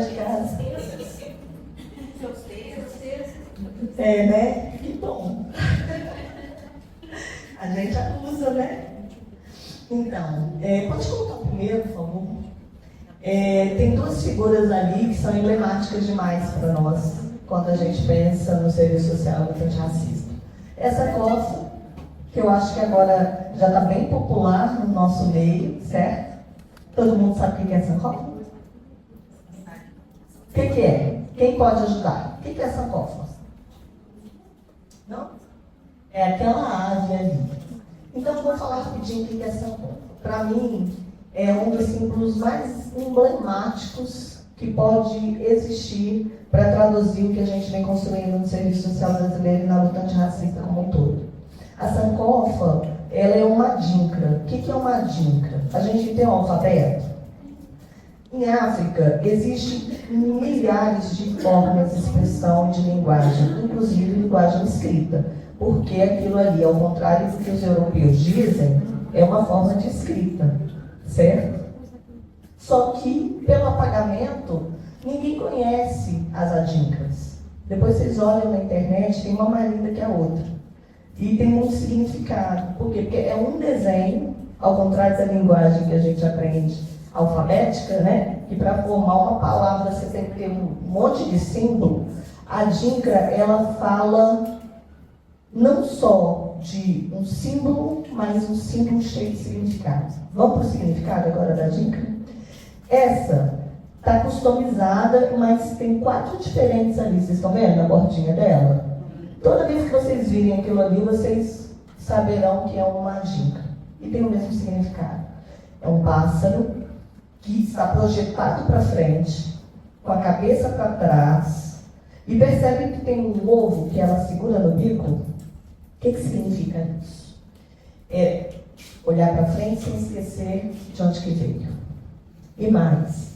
de casa. É, né? Que bom. A gente acusa, né? Então, pode colocar o primeiro, por favor? Tem duas figuras ali que são emblemáticas demais para nós, quando a gente pensa no serviço social e antirracismo. Essa costa, que eu acho que agora já está bem popular no nosso meio, certo? Todo mundo sabe o que é sankofa? O que é? Quem pode ajudar? O que é sankofa? Não? É aquela ave ali. Então, eu vou falar rapidinho o que é sankofa. Para mim, é um dos símbolos mais emblemáticos que pode existir para traduzir o que a gente vem construindo no Serviço Social Brasileiro e na luta antirracista como um todo. A sankofa, ela é uma adinkra. O que é uma adinkra? A gente tem um alfabeto. Em África, existem milhares de formas de expressão de linguagem, inclusive linguagem escrita, porque aquilo ali, ao contrário do que os europeus dizem, é uma forma de escrita, certo? Só que, pelo apagamento, ninguém conhece as adinkras. Depois vocês olham na internet, tem uma mais linda que a outra. E tem muito significado. Por quê? Porque é um desenho, ao contrário da linguagem que a gente aprende alfabética, né? Que para formar uma palavra você tem que ter um monte de símbolo. A adinkra, ela fala não só de um símbolo, mas um símbolo cheio de significado. Vamos para o significado agora da adinkra? Essa está customizada, mas tem 4 diferentes ali. Vocês estão vendo a bordinha dela? Toda vez que vocês virem aquilo ali, vocês saberão que é uma adinkra. E tem o mesmo significado. É um pássaro que está projetado para frente, com a cabeça para trás, e percebe que tem um ovo que ela segura no bico. O que significa isso? É olhar para frente sem esquecer de onde que veio. E mais,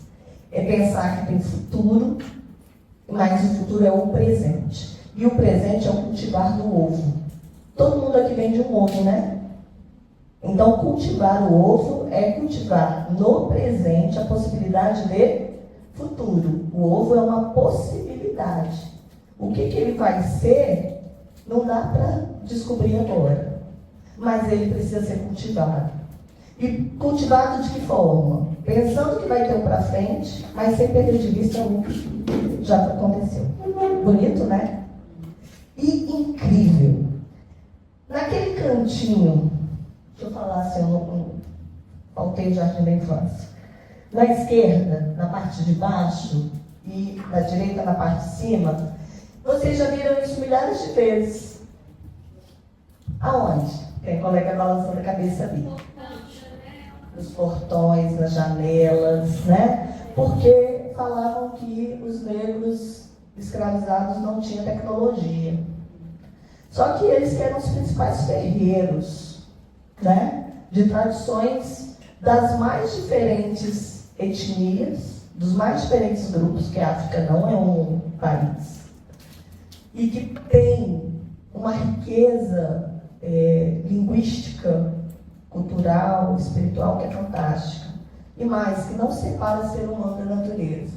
é pensar que tem futuro, mas o futuro é o presente. E o presente é o cultivar do ovo. Todo mundo aqui vem de um ovo, né? Então, cultivar o ovo é cultivar no presente a possibilidade de futuro. O ovo é uma possibilidade. O que ele vai ser, não dá para descobrir agora. Mas ele precisa ser cultivado. E cultivado de que forma? Pensando que vai ter um para frente, mas sem perder de vista o que já aconteceu. Bonito, né? E incrível. Naquele cantinho, deixa eu falar assim, eu não faltei o jardim da infância. Na esquerda, na parte de baixo, e na direita, na parte de cima, vocês já viram isso milhares de vezes. Aonde? Tem colega balançando a cabeça ali. Nos portões, nas janelas, né? Porque falavam que os negros escravizados não tinham tecnologia. Só que eles eram os principais ferreiros, né? De tradições das mais diferentes etnias, dos mais diferentes grupos, que a África não é um país, e que tem uma riqueza linguística, cultural, espiritual, que é fantástica. E mais, que não separa o ser humano da natureza.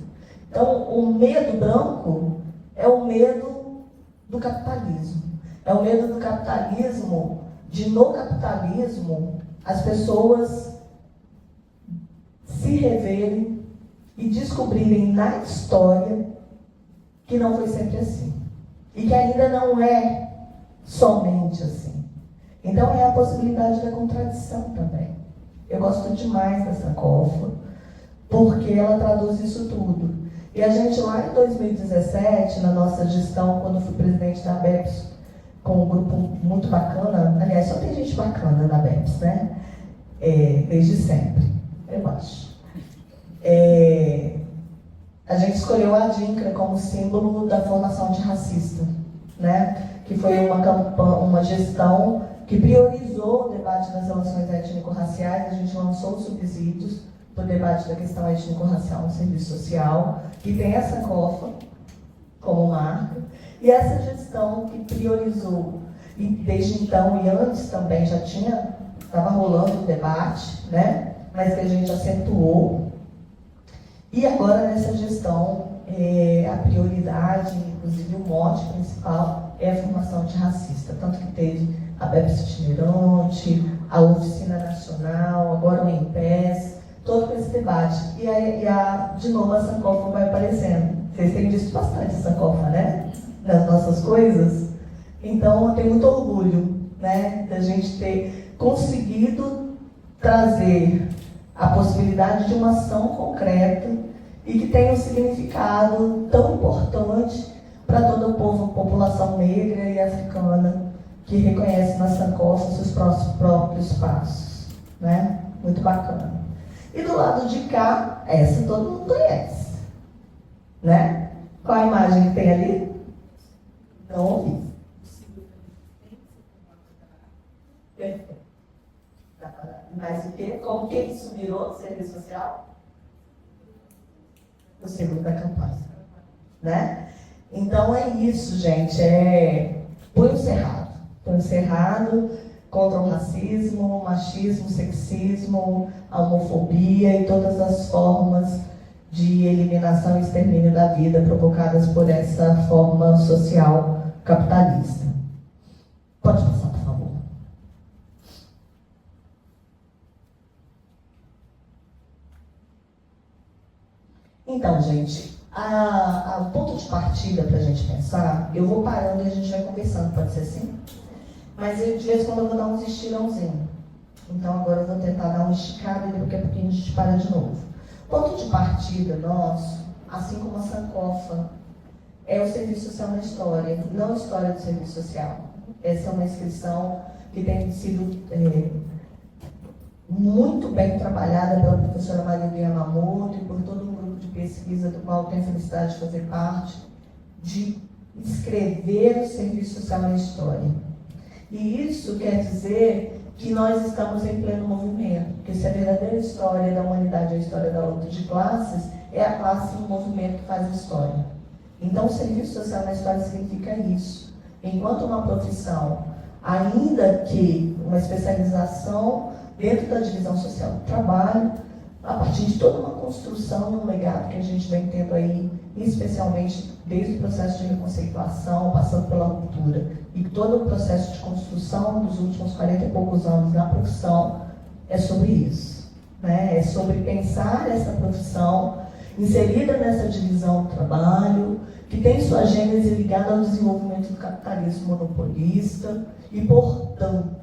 Então, o medo branco é o medo do capitalismo. É o medo do capitalismo, de no capitalismo as pessoas se reverem e descobrirem na história que não foi sempre assim. E que ainda não é somente assim. Então é a possibilidade da contradição também. Eu gosto demais dessa sankofa, porque ela traduz isso tudo. E a gente lá em 2017, na nossa gestão, quando eu fui presidente da ABEPS, com um grupo muito bacana, aliás, só tem gente bacana na ABEPS, né? Desde sempre, eu acho. A gente escolheu a adinkra como símbolo da formação antirracista, né? Que foi uma gestão que priorizou o debate das relações étnico-raciais. A gente lançou os subsídios para o debate da questão étnico-racial no serviço social, que tem essa sankofa como marca, e essa gestão que priorizou, e desde então e antes também já estava rolando o debate, né? Mas que a gente acentuou, e agora nessa gestão prioridade, inclusive o mote principal, é a formação antirracista. Tanto que teve a BEPS itinerante, a Oficina Nacional, agora o EMPES, todo esse debate. De novo, a Sankofa vai aparecendo. Vocês têm visto bastante a Sankofa, né? Nas nossas coisas. Então, eu tenho muito orgulho, né, da gente ter conseguido trazer a possibilidade de uma ação concreta e que tenha um significado tão importante para todo o povo, população negra e africana, que reconhece na Sankofa seus próprios passos, né? Muito bacana. E do lado de cá, essa todo mundo conhece, né? Qual a imagem que tem ali? Não ouvi. Perfeito. Mas o quê? Como que isso virou serviço social? O segundo da campanha, né? Então é isso, gente. Punho cerrado. Punho cerrado contra o racismo, o machismo, o sexismo, a homofobia e todas as formas de eliminação e extermínio da vida provocadas por essa forma social capitalista. Pode passar, por favor. Então, gente, o ponto de partida para a gente pensar, eu vou parando e a gente vai conversando, pode ser assim? Mas de vez em quando eu vou dar uns estirãozinhos. Então agora eu vou tentar dar uma esticada e daqui a pouquinho a gente para de novo. Ponto de partida nosso, assim como a Sankofa, é o serviço social na história, não a história do serviço social. Essa é uma inscrição que tem sido muito bem trabalhada pela professora Maria Yamamoto e por todo um grupo de pesquisa do qual eu tenho a felicidade de fazer parte, de escrever o serviço social na história. E isso quer dizer que nós estamos em pleno movimento, porque se a verdadeira história da humanidade é a história da luta de classes, é a classe no movimento que faz a história. Então, o serviço social na história significa isso. Enquanto uma profissão, ainda que uma especialização dentro da divisão social do trabalho, a partir de toda uma construção e um legado que a gente vem tendo aí, especialmente desde o processo de reconceituação, passando pela ruptura, e todo o processo de construção dos últimos 40 e poucos anos na profissão, é sobre isso, né? É sobre pensar essa profissão inserida nessa divisão do trabalho, que tem sua gênese ligada ao desenvolvimento do capitalismo monopolista e, portanto,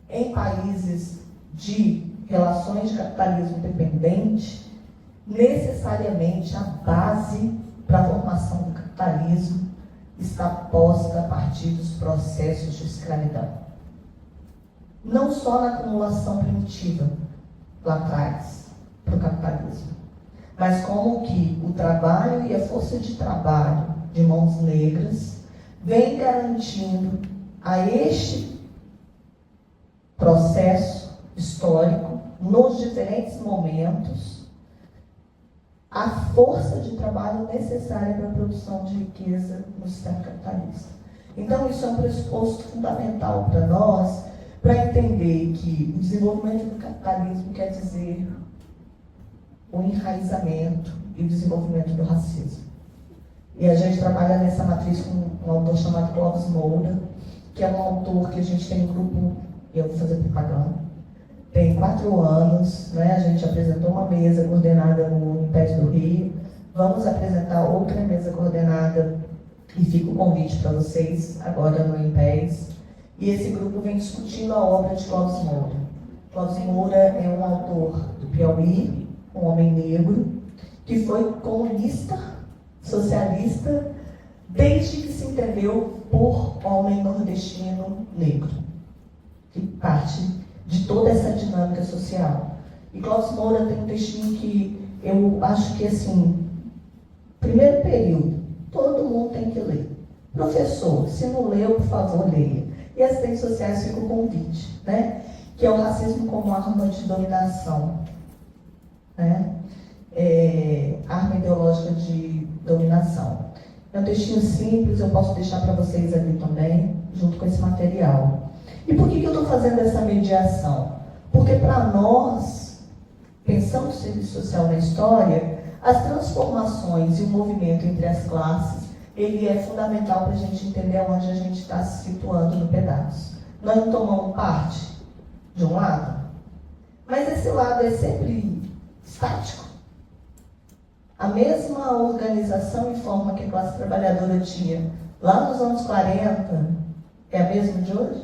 em países de relações de capitalismo dependente, necessariamente a base para a formação do capitalismo está posta a partir dos processos de escravidão. Não só na acumulação primitiva, lá atrás, para o capitalismo, mas como que o trabalho e a força de trabalho de mãos negras vem garantindo a este processo histórico, nos diferentes momentos, a força de trabalho necessária para a produção de riqueza no sistema capitalista. Então, isso é um pressuposto fundamental para nós, para entender que o desenvolvimento do capitalismo quer dizer o enraizamento e o desenvolvimento do racismo. E a gente trabalha nessa matriz com um autor chamado Clóvis Moura, que é um autor que a gente tem um grupo, eu vou fazer propaganda, tem 4 anos, né? A gente apresentou uma mesa coordenada no IMPES do Rio, vamos apresentar outra mesa coordenada e fica o convite para vocês agora no IMPES. E esse grupo vem discutindo a obra de Clóvis Moura. Clóvis Moura é um autor do Piauí, um homem negro, que foi comunista, socialista, desde que se entendeu por homem nordestino negro, que parte de toda essa dinâmica social. E Clóvis Moura tem um textinho que eu acho que, assim, primeiro período, todo mundo tem que ler. Professor, se não leu, por favor, leia. E as redes sociais fica o convite, né? Que é o racismo como arma de dominação, né? Arma ideológica de dominação. É um textinho simples, eu posso deixar para vocês ali também, junto com esse material. E por que eu estou fazendo essa mediação? Porque para nós, pensando o serviço social na história, as transformações e o movimento entre as classes, ele é fundamental para a gente entender onde a gente está se situando no pedaço. Nós não tomamos parte de um lado, mas esse lado é sempre estático. A mesma organização e forma que a classe trabalhadora tinha lá nos anos 40 é a mesma de hoje?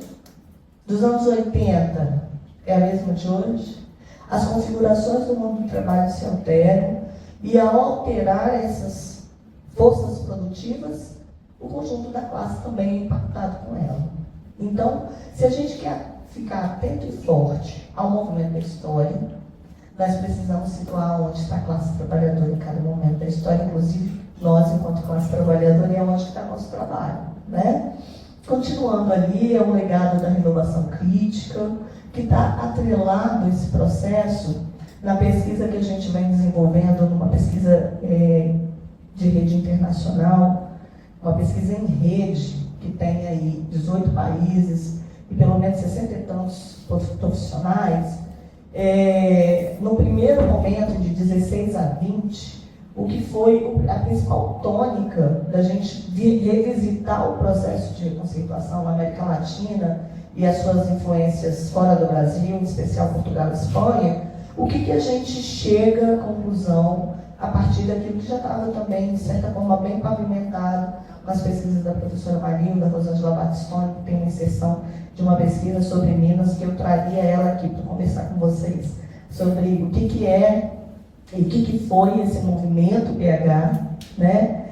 Dos anos 80 é a mesma de hoje? As configurações do mundo do trabalho se alteram e ao alterar essas forças produtivas, o conjunto da classe também é impactado com ela. Então, se a gente quer ficar atento e forte ao movimento da história, nós precisamos situar onde está a classe trabalhadora em cada momento da história, inclusive nós, enquanto classe trabalhadora, é onde está nosso trabalho, né? Continuando ali, é um legado da renovação crítica, que está atrelado esse processo na pesquisa que a gente vem desenvolvendo, numa pesquisa de rede internacional, uma pesquisa em rede, que tem aí 18 países e pelo menos 60 e tantos profissionais. No primeiro momento, de 16 a 20, o que foi a principal tônica da gente revisitar o processo de reconceituação na América Latina e as suas influências fora do Brasil, em especial Portugal e Espanha, o que a gente chega à conclusão a partir daquilo que já estava também, de certa forma, bem pavimentado nas pesquisas da professora Marilda, Rosângela Battistoni, que tem uma inserção de uma pesquisa sobre Minas, que eu traria ela aqui para conversar com vocês, sobre o que é e o que foi esse movimento PH, né,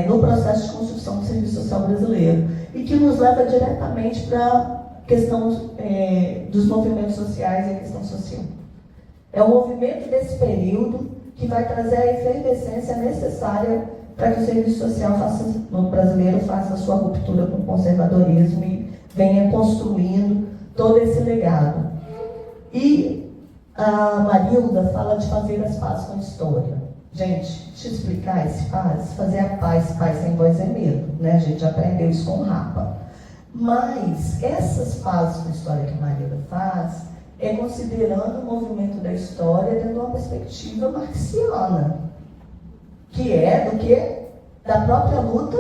no processo de construção do serviço social brasileiro, e que nos leva diretamente para a questão dos movimentos sociais e a questão social. É o movimento desse período que vai trazer a efervescência necessária para que o serviço social no brasileiro faça a sua ruptura com o conservadorismo e venha construindo todo esse legado. E a Marilda fala de fazer as pazes com a história. Gente, deixa eu explicar esse paz. Fazer a paz sem voz é medo, né? A gente já aprendeu isso com o Rapa. Mas essas pazes com a história que a Marilda faz é considerando o movimento da história dentro de uma perspectiva marxiana, que é do que? Da própria luta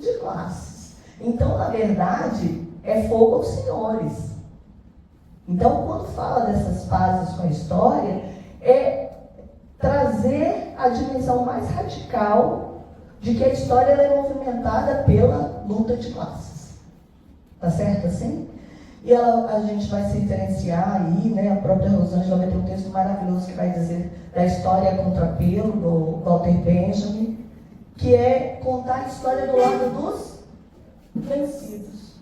de classes. Então, na verdade, é fogo aos senhores. Então, quando fala dessas pazes com a história, é trazer a dimensão mais radical de que a história ela é movimentada pela luta de classes. Tá certo assim? E a gente vai se referenciar aí, né? A própria Rosângela vai ter um texto maravilhoso que vai dizer da história contra pelo, do Walter Benjamin, que é contar a história do lado dos vencidos.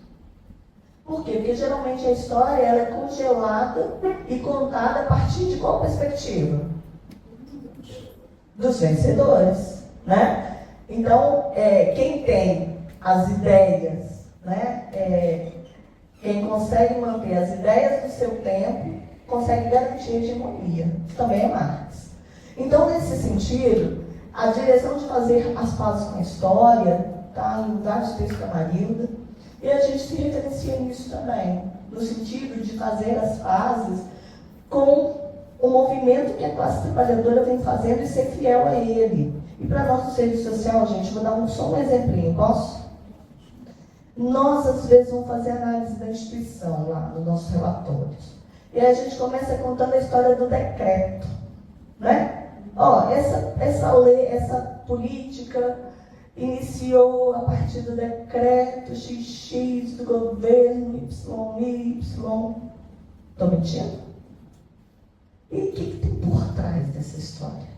Por quê? Porque geralmente a história ela é congelada e contada a partir de qual perspectiva? Dos vencedores, né? Então, quem tem as ideias, né? Quem consegue manter as ideias do seu tempo, consegue garantir a hegemonia. Isso também é Marx. Então, nesse sentido, a direção de fazer as pazes com a história está em vários textos da Marilda, e a gente se referencia nisso também, no sentido de fazer as pazes com o movimento que a classe trabalhadora vem fazendo e ser fiel a ele. E para nós do serviço social, gente, vou dar só um exemplinho, posso? Nós, às vezes, vamos fazer análise da instituição lá nos nossos relatórios. E aí a gente começa contando a história do decreto, né? Essa lei, essa política iniciou a partir do decreto XX do governo YY. Estou mentindo? E o que tem por trás dessa história?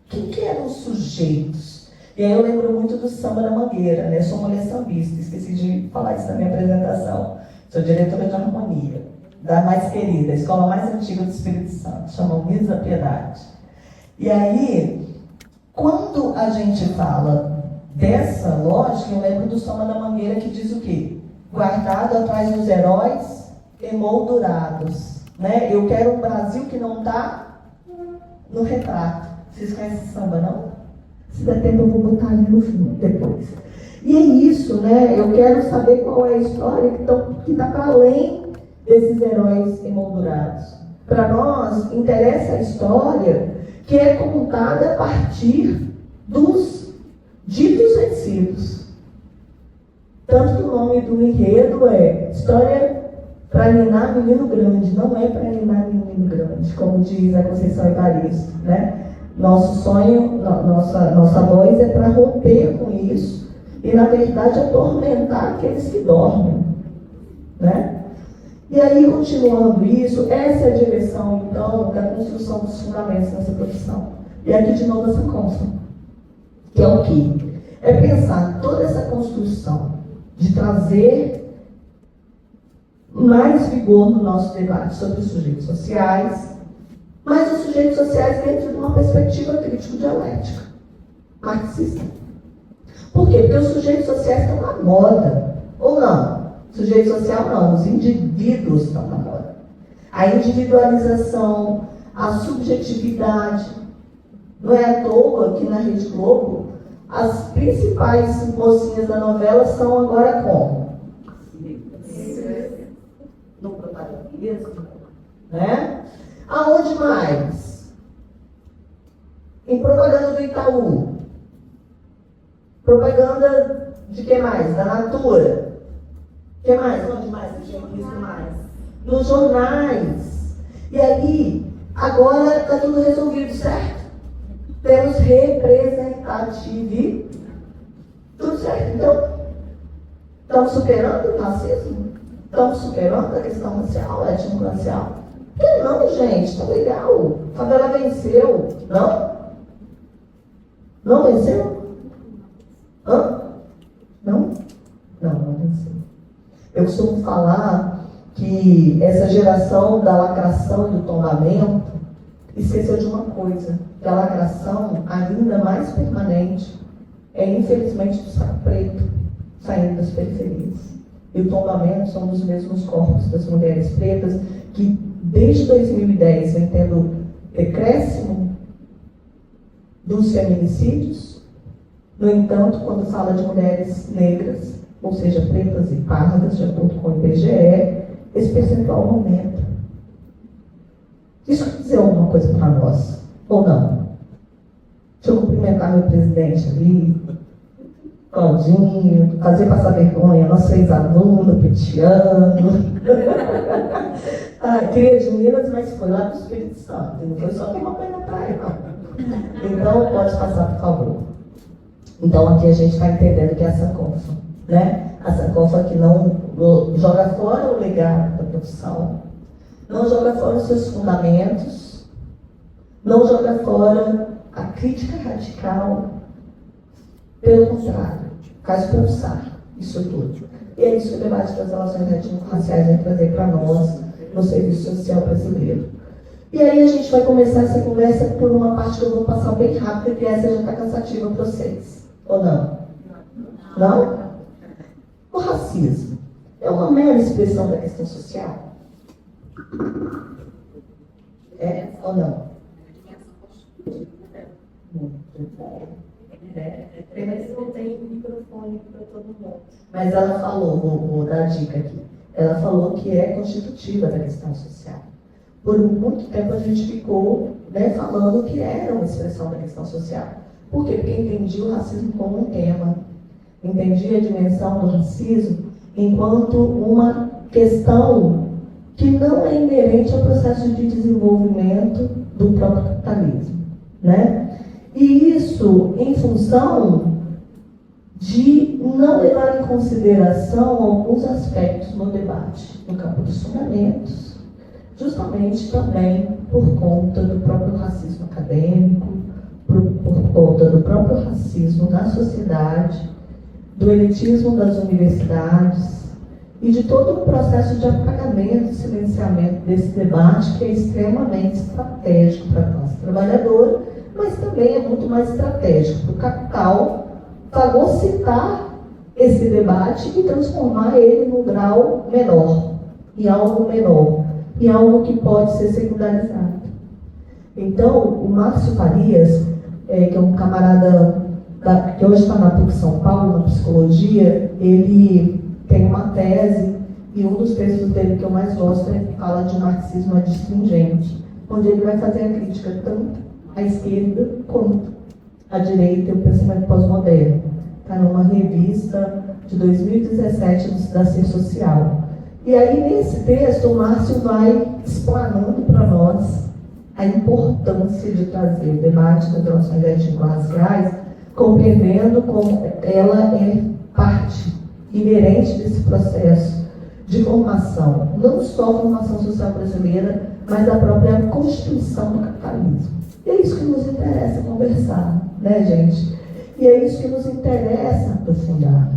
Quem que eram os sujeitos? E aí eu lembro muito do Samba da Mangueira, né? Eu sou mulher sambista, esqueci de falar isso na minha apresentação. Sou diretora de harmonia, da mais querida, a escola mais antiga do Espírito Santo, chama Unidos da Piedade. E aí, quando a gente fala dessa lógica, eu lembro do Samba da Mangueira que diz o quê? Guardado atrás dos heróis emoldurados, né? Eu quero um Brasil que não está no retrato. Vocês conhecem esse samba, não? Se der tempo, eu vou botar ali no fim, depois. E é isso, né? Eu quero saber qual é a história que está para além desses heróis emoldurados. Para nós, interessa a história que é contada a partir dos ditos vencidos. Tanto que o nome do enredo é História para Ninar Menino Grande, não é para ninar menino grande, como diz a Conceição Evaristo, né? Nosso sonho, nossa voz é para romper com isso e, na verdade, atormentar aqueles que dormem, né? E aí, continuando isso, essa é a direção, então, da construção dos fundamentos dessa profissão. E aqui, de novo, essa consta, que é o quê? É pensar toda essa construção de trazer mais vigor no nosso debate sobre os sujeitos sociais, mas os sujeitos sociais dentro de uma perspectiva crítico-dialética, marxista. Por quê? Porque os sujeitos sociais estão na moda, ou não? Sujeito social não, os indivíduos estão na moda. A individualização, a subjetividade. Não é à toa que na Rede Globo as principais mocinhas da novela são agora como? No protagonismo, né? Aonde mais? Em propaganda do Itaú. Propaganda de que mais? Da Natura. O que mais? Onde mais? Isso mais? Nos jornais. E aí, agora está tudo resolvido, certo? Temos representatividade. Tudo certo. Então, estamos superando o racismo? Estamos superando a questão racial, étnico-racial? Por que não, gente? Está legal. A favela venceu. Não? Não venceu? Hã? Não? Não venceu. Eu costumo falar que essa geração da lacração e do tombamento esqueceu de uma coisa, que a lacração ainda mais permanente é, infelizmente, do saco preto, saindo das periferias. E o tombamento são dos mesmos corpos das mulheres pretas, que desde 2010 vem tendo decréscimo dos feminicídios. No entanto, quando fala de mulheres negras, ou seja, pretas e pardas, de acordo com o IBGE, esse percentual aumenta. Isso quer dizer alguma coisa para nós, ou não? Deixa eu cumprimentar meu presidente ali, Claudinho, fazer passar vergonha, nosso ex-aluno, Petiano. Cria de Minas, mas foi lá do Espírito Santo, não foi só tomar banho na praia, não. Então, pode passar, por favor. Então, aqui a gente está entendendo que é a Sankofa, né? A Sankofa que não joga fora o legado da profissão, não joga fora os seus fundamentos, não joga fora a crítica radical, pelo contrário, faz pulsar isso tudo. E é isso que o debate das relações étnico-raciais vai trazer para nós no Serviço Social Brasileiro. E aí a gente vai começar essa conversa por uma parte que eu vou passar bem rápido, porque essa já está cansativa para vocês. Ou não? Não? O racismo é uma mera expressão da questão social? É ou não? Mas não tem microfone para todo mundo. Mas ela falou, vou dar a dica aqui, ela falou que é constitutiva da questão social. Por muito tempo a gente ficou, né, falando que era uma expressão da questão social. Por quê? Porque entendi o racismo como um tema. Entendi a dimensão do racismo enquanto uma questão que não é inerente ao processo de desenvolvimento do próprio capitalismo, né? E isso em função de não levar em consideração alguns aspectos no debate, no campo dos fundamentos, justamente também por conta do próprio racismo acadêmico, por conta do próprio racismo na sociedade, do elitismo das universidades e de todo o processo de apagamento e silenciamento desse debate que é extremamente estratégico para a classe trabalhadora, mas também é muito mais estratégico para o capital fagocitar esse debate e transformar ele num grau menor, em algo menor, em algo que pode ser secundarizado. Então, o Márcio Farias, que é um camarada que hoje está na PUC São Paulo, na psicologia, ele tem uma tese, e um dos textos dele que eu mais gosto é que fala de marxismo adstringente, onde ele vai fazer a crítica tanto a esquerda contra a direita e o pensamento pós-moderno. Está numa revista de 2017 do Cidadania Social. E aí, nesse texto, o Márcio vai explanando para nós a importância de trazer o debate das relações étnico-raciais, compreendendo como ela é parte inerente desse processo de formação, não só a formação social brasileira, mas da própria constituição do capitalismo. E é isso que nos interessa conversar, né, gente? E é isso que nos interessa aprofundar.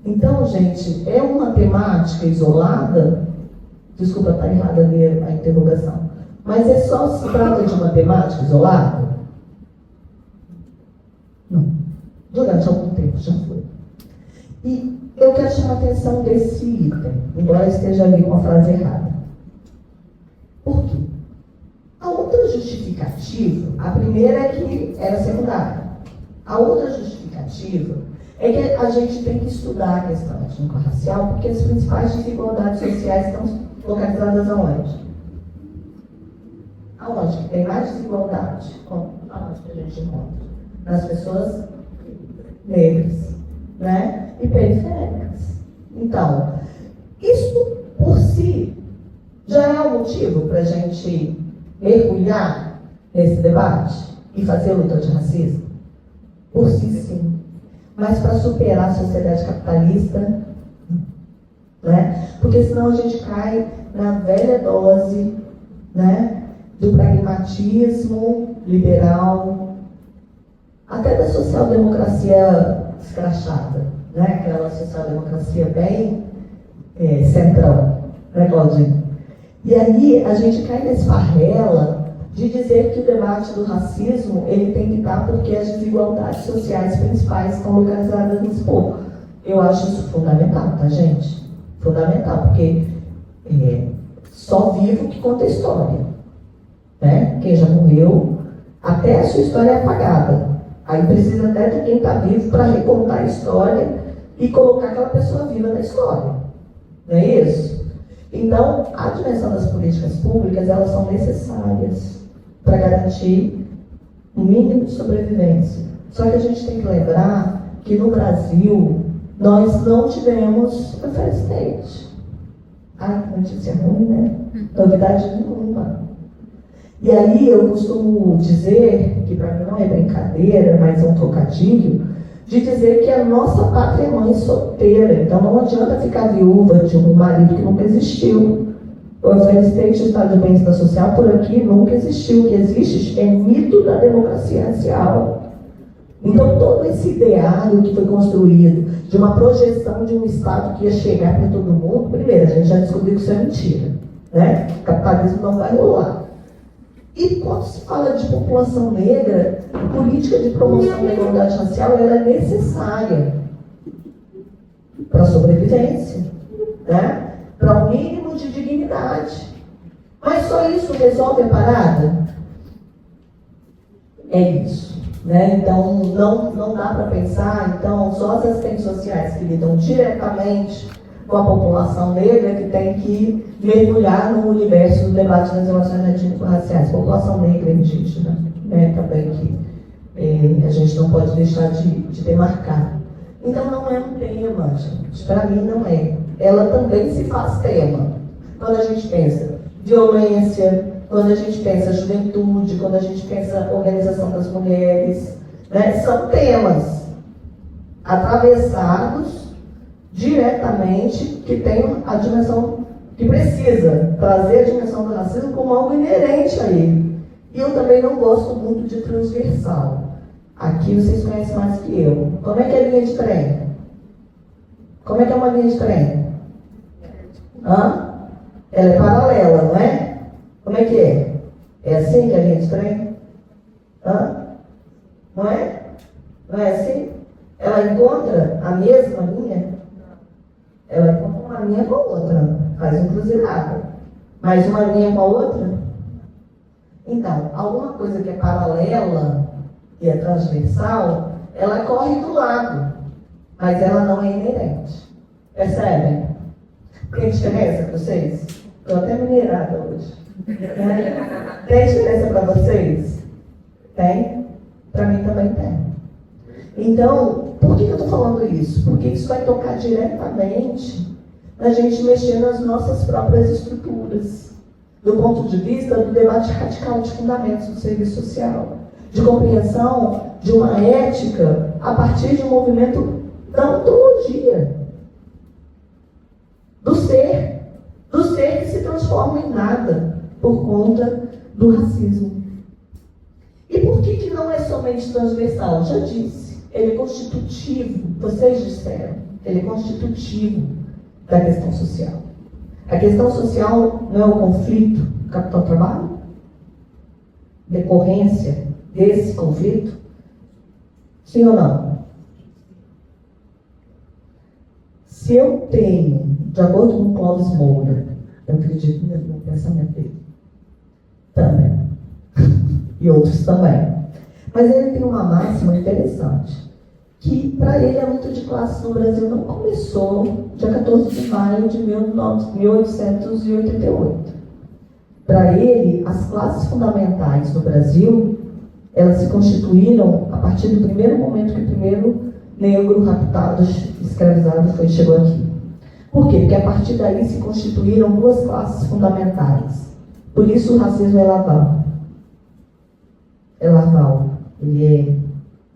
Então, gente, é uma temática isolada? Desculpa, está errada a interrogação. Mas só se trata de uma temática isolada? Não. Durante algum tempo já foi. E eu quero chamar a atenção desse item, embora esteja ali com a frase errada. Por quê? A outra justificativa, a primeira é que era secundária. A outra justificativa é que a gente tem que estudar a questão étnico-racial, porque as principais desigualdades sociais estão localizadas aonde? Aonde que tem mais desigualdade? Aonde que a gente encontra? Nas pessoas negras, né? E periféricas. Então, isso por si já é um motivo para a gente mergulhar nesse debate e fazer luta antirracista? Por si, sim. Mas para superar a sociedade capitalista, né? Porque senão a gente cai na velha dose, né, do pragmatismo liberal, até da social-democracia escrachada, né? Aquela social-democracia bem centrão, né, Claudinho? E aí a gente cai nessa farrela de dizer que o debate do racismo ele tem que estar porque as desigualdades sociais principais estão localizadas nesse povo. Eu acho isso fundamental, tá, gente? Fundamental, porque só vivo que conta a história. Né? Quem já morreu, até a sua história é apagada. Aí precisa até de quem está vivo para recontar a história e colocar aquela pessoa viva na história. Não é isso? Então, a dimensão das políticas públicas, elas são necessárias para garantir um mínimo de sobrevivência. Só que a gente tem que lembrar que no Brasil, nós não tivemos a fair state. Ah, que notícia ruim, né? Novidade nenhuma. E aí eu costumo dizer, que para mim não é brincadeira, mas é um trocadilho, de dizer que a nossa pátria é mãe solteira. Então não adianta ficar viúva de um marido que nunca existiu. O fair state, o Estado de Bem-Estar Social, por aqui nunca existiu. O que existe é mito da democracia racial. Então todo esse ideário que foi construído de uma projeção de um Estado que ia chegar para todo mundo, primeiro, a gente já descobriu que isso é mentira, né? O capitalismo não vai rolar. E quando se fala de população negra, a política de promoção da igualdade racial ela é necessária para a sobrevivência, né? Para um mínimo de dignidade. Mas só isso resolve a parada? É isso. Né? Então, não dá para pensar, então, só as assistentes sociais que lidam diretamente com a população negra que tem que mergulhar no universo do debate das relações étnico-raciais. População negra e indígena, né? Também que a gente não pode deixar de demarcar. Então, não é um tema, gente. Para mim, não é. Ela também se faz tema. Quando a gente pensa violência, quando a gente pensa juventude, quando a gente pensa organização das mulheres, né? São temas atravessados diretamente que tem a dimensão que precisa trazer a dimensão do racismo como algo inerente a ele. E eu também não gosto muito de transversal. Aqui vocês conhecem mais que eu. Como é que é a linha de trem? Como é que é uma linha de trem? Hã? Ela é paralela, não é? Como é que é? É assim que é a linha de trem? Hã? Não é? Não é assim? Ela encontra a mesma linha? Ela encontra uma linha com a outra. Faz um cruzilhado. Mas uma linha com a outra? Então, alguma coisa que é paralela e é transversal, ela corre do lado. Mas ela não é inerente. Percebem? Tem diferença para vocês? Estou até minerada hoje. Tem diferença para vocês? Tem? Para mim também tem. Então, por que eu estou falando isso? Porque isso vai tocar diretamente na gente mexer nas nossas próprias estruturas, do ponto de vista do debate radical de fundamentos do serviço social, de compreensão de uma ética a partir de um movimento da ontologia, do ser que se transforma em nada por conta do racismo. E por que não é somente transversal? Já disse, ele é constitutivo, vocês disseram, ele é constitutivo da questão social. A questão social não é o conflito capital-trabalho? Decorrência desse conflito? Sim ou não? Se eu tenho, de acordo com Clóvis Moura, eu acredito no pensamento dele, também, e outros também, mas ele tem uma máxima interessante, que para ele a luta de classes no Brasil não começou dia 14 de maio de 1888. Para ele, as classes fundamentais do Brasil, elas se constituíram a partir do primeiro momento que o primeiro negro raptado, escravizado, chegou aqui. Por quê? Porque a partir daí se constituíram duas classes fundamentais. Por isso o racismo é laval. É laval. Ele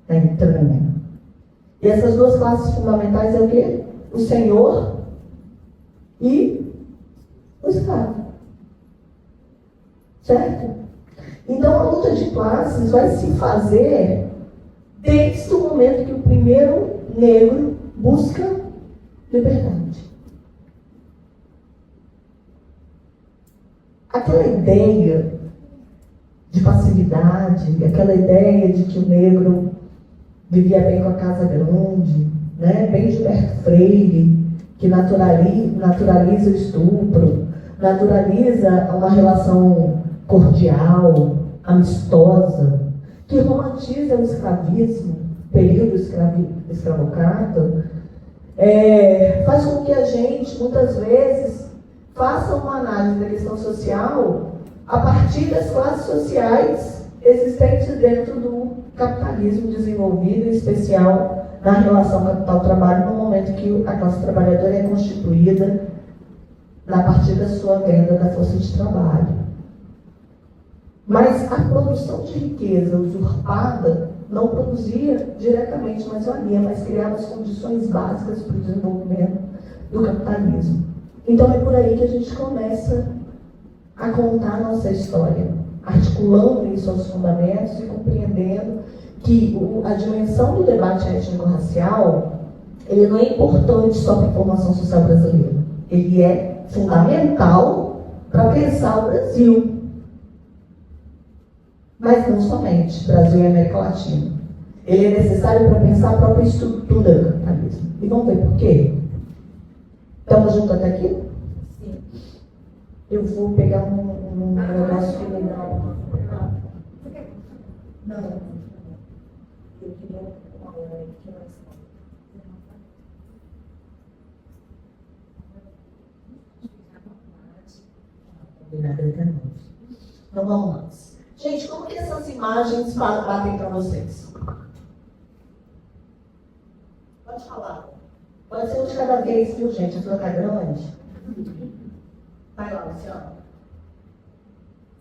é entranha. E essas duas classes fundamentais é o quê? O senhor e o escravo. Certo? Então a luta de classes vai se fazer desde o momento que o primeiro negro busca liberdade. Aquela ideia de passividade, aquela ideia de que o negro vivia bem com a casa grande, né? Bem Gilberto Freire, que naturaliza o estupro, naturaliza uma relação cordial, amistosa, que romantiza o escravismo, período escravocrata, faz com que a gente, muitas vezes, faça uma análise da questão social a partir das classes sociais existentes dentro do capitalismo desenvolvido, em especial na relação capital-trabalho, no momento que a classe trabalhadora é constituída a partir da sua venda da força de trabalho. Mas a produção de riqueza usurpada não produzia diretamente mais-valia, mas criava as condições básicas para o desenvolvimento do capitalismo. Então é por aí que a gente começa a contar a nossa história, articulando isso aos fundamentos e compreendendo que a dimensão do debate étnico-racial, ele não é importante só para a formação social brasileira. Ele é fundamental para pensar o Brasil. Mas não somente, Brasil e América Latina. Ele é necessário para pensar a própria estrutura do capitalismo. E vamos ver por quê? Estamos juntos até aqui? Sim. Eu vou pegar um negócio que me dá uma... Não. Eu queria uma hora aí que nós... Então vamos lá. Gente, como que essas imagens batem para vocês? Pode falar. Pode ser um de cada vez, viu, gente? A sua tá grande. Vai lá, Luciano.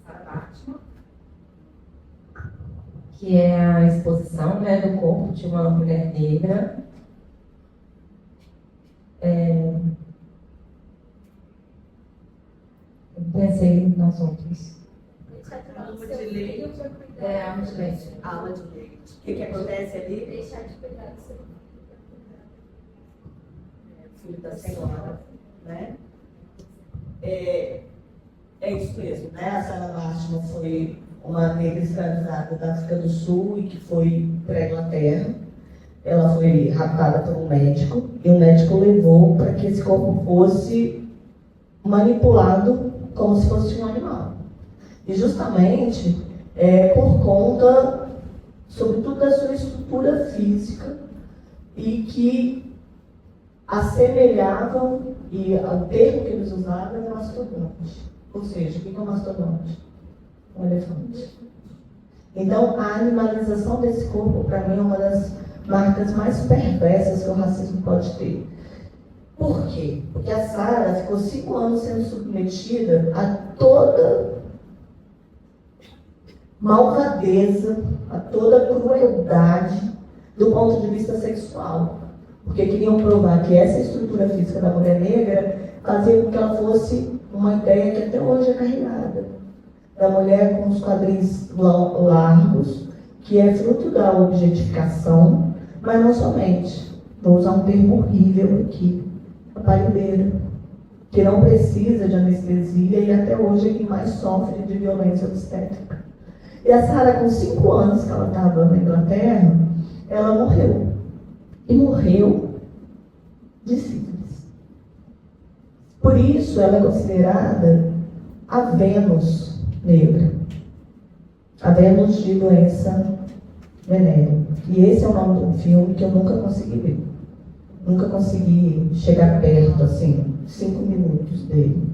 Essa parte, que é a exposição, né, do corpo de uma mulher negra. Eu pensei nas outras. Alma de leite. Alma de leite. Alma de leite. O que acontece ali? Deixar de pegar o seu Filho da senhora, né? É isso mesmo, né? A Sarah Marshall foi uma negra escravizada da África do Sul e que foi para a Inglaterra. Ela foi raptada por um médico e o médico levou para que esse corpo fosse manipulado como se fosse um animal. E justamente por conta, sobretudo, da sua estrutura física e que assemelhavam, e o termo que eles usavam era mastodonte. Ou seja, o que é um mastodonte? Um elefante. Então, a animalização desse corpo, para mim, é uma das marcas mais perversas que o racismo pode ter. Por quê? Porque a Sara ficou 5 anos sendo submetida a toda malvadeza, a toda crueldade do ponto de vista sexual. Porque queriam provar que essa estrutura física da mulher negra fazia com que ela fosse uma ideia que até hoje é carregada. Da mulher com os quadris largos, que é fruto da objetificação, mas não somente. Vou usar um termo horrível aqui. A parideira, que não precisa de anestesia e até hoje é quem mais sofre de violência obstétrica. E a Sara, com 5 anos que ela estava na Inglaterra, ela morreu. E morreu de sífilis. Por isso ela é considerada a Vênus negra. A Vênus de doença venérea. E esse é o nome de um filme que eu nunca consegui ver. Nunca consegui chegar perto, assim, 5 minutos dele.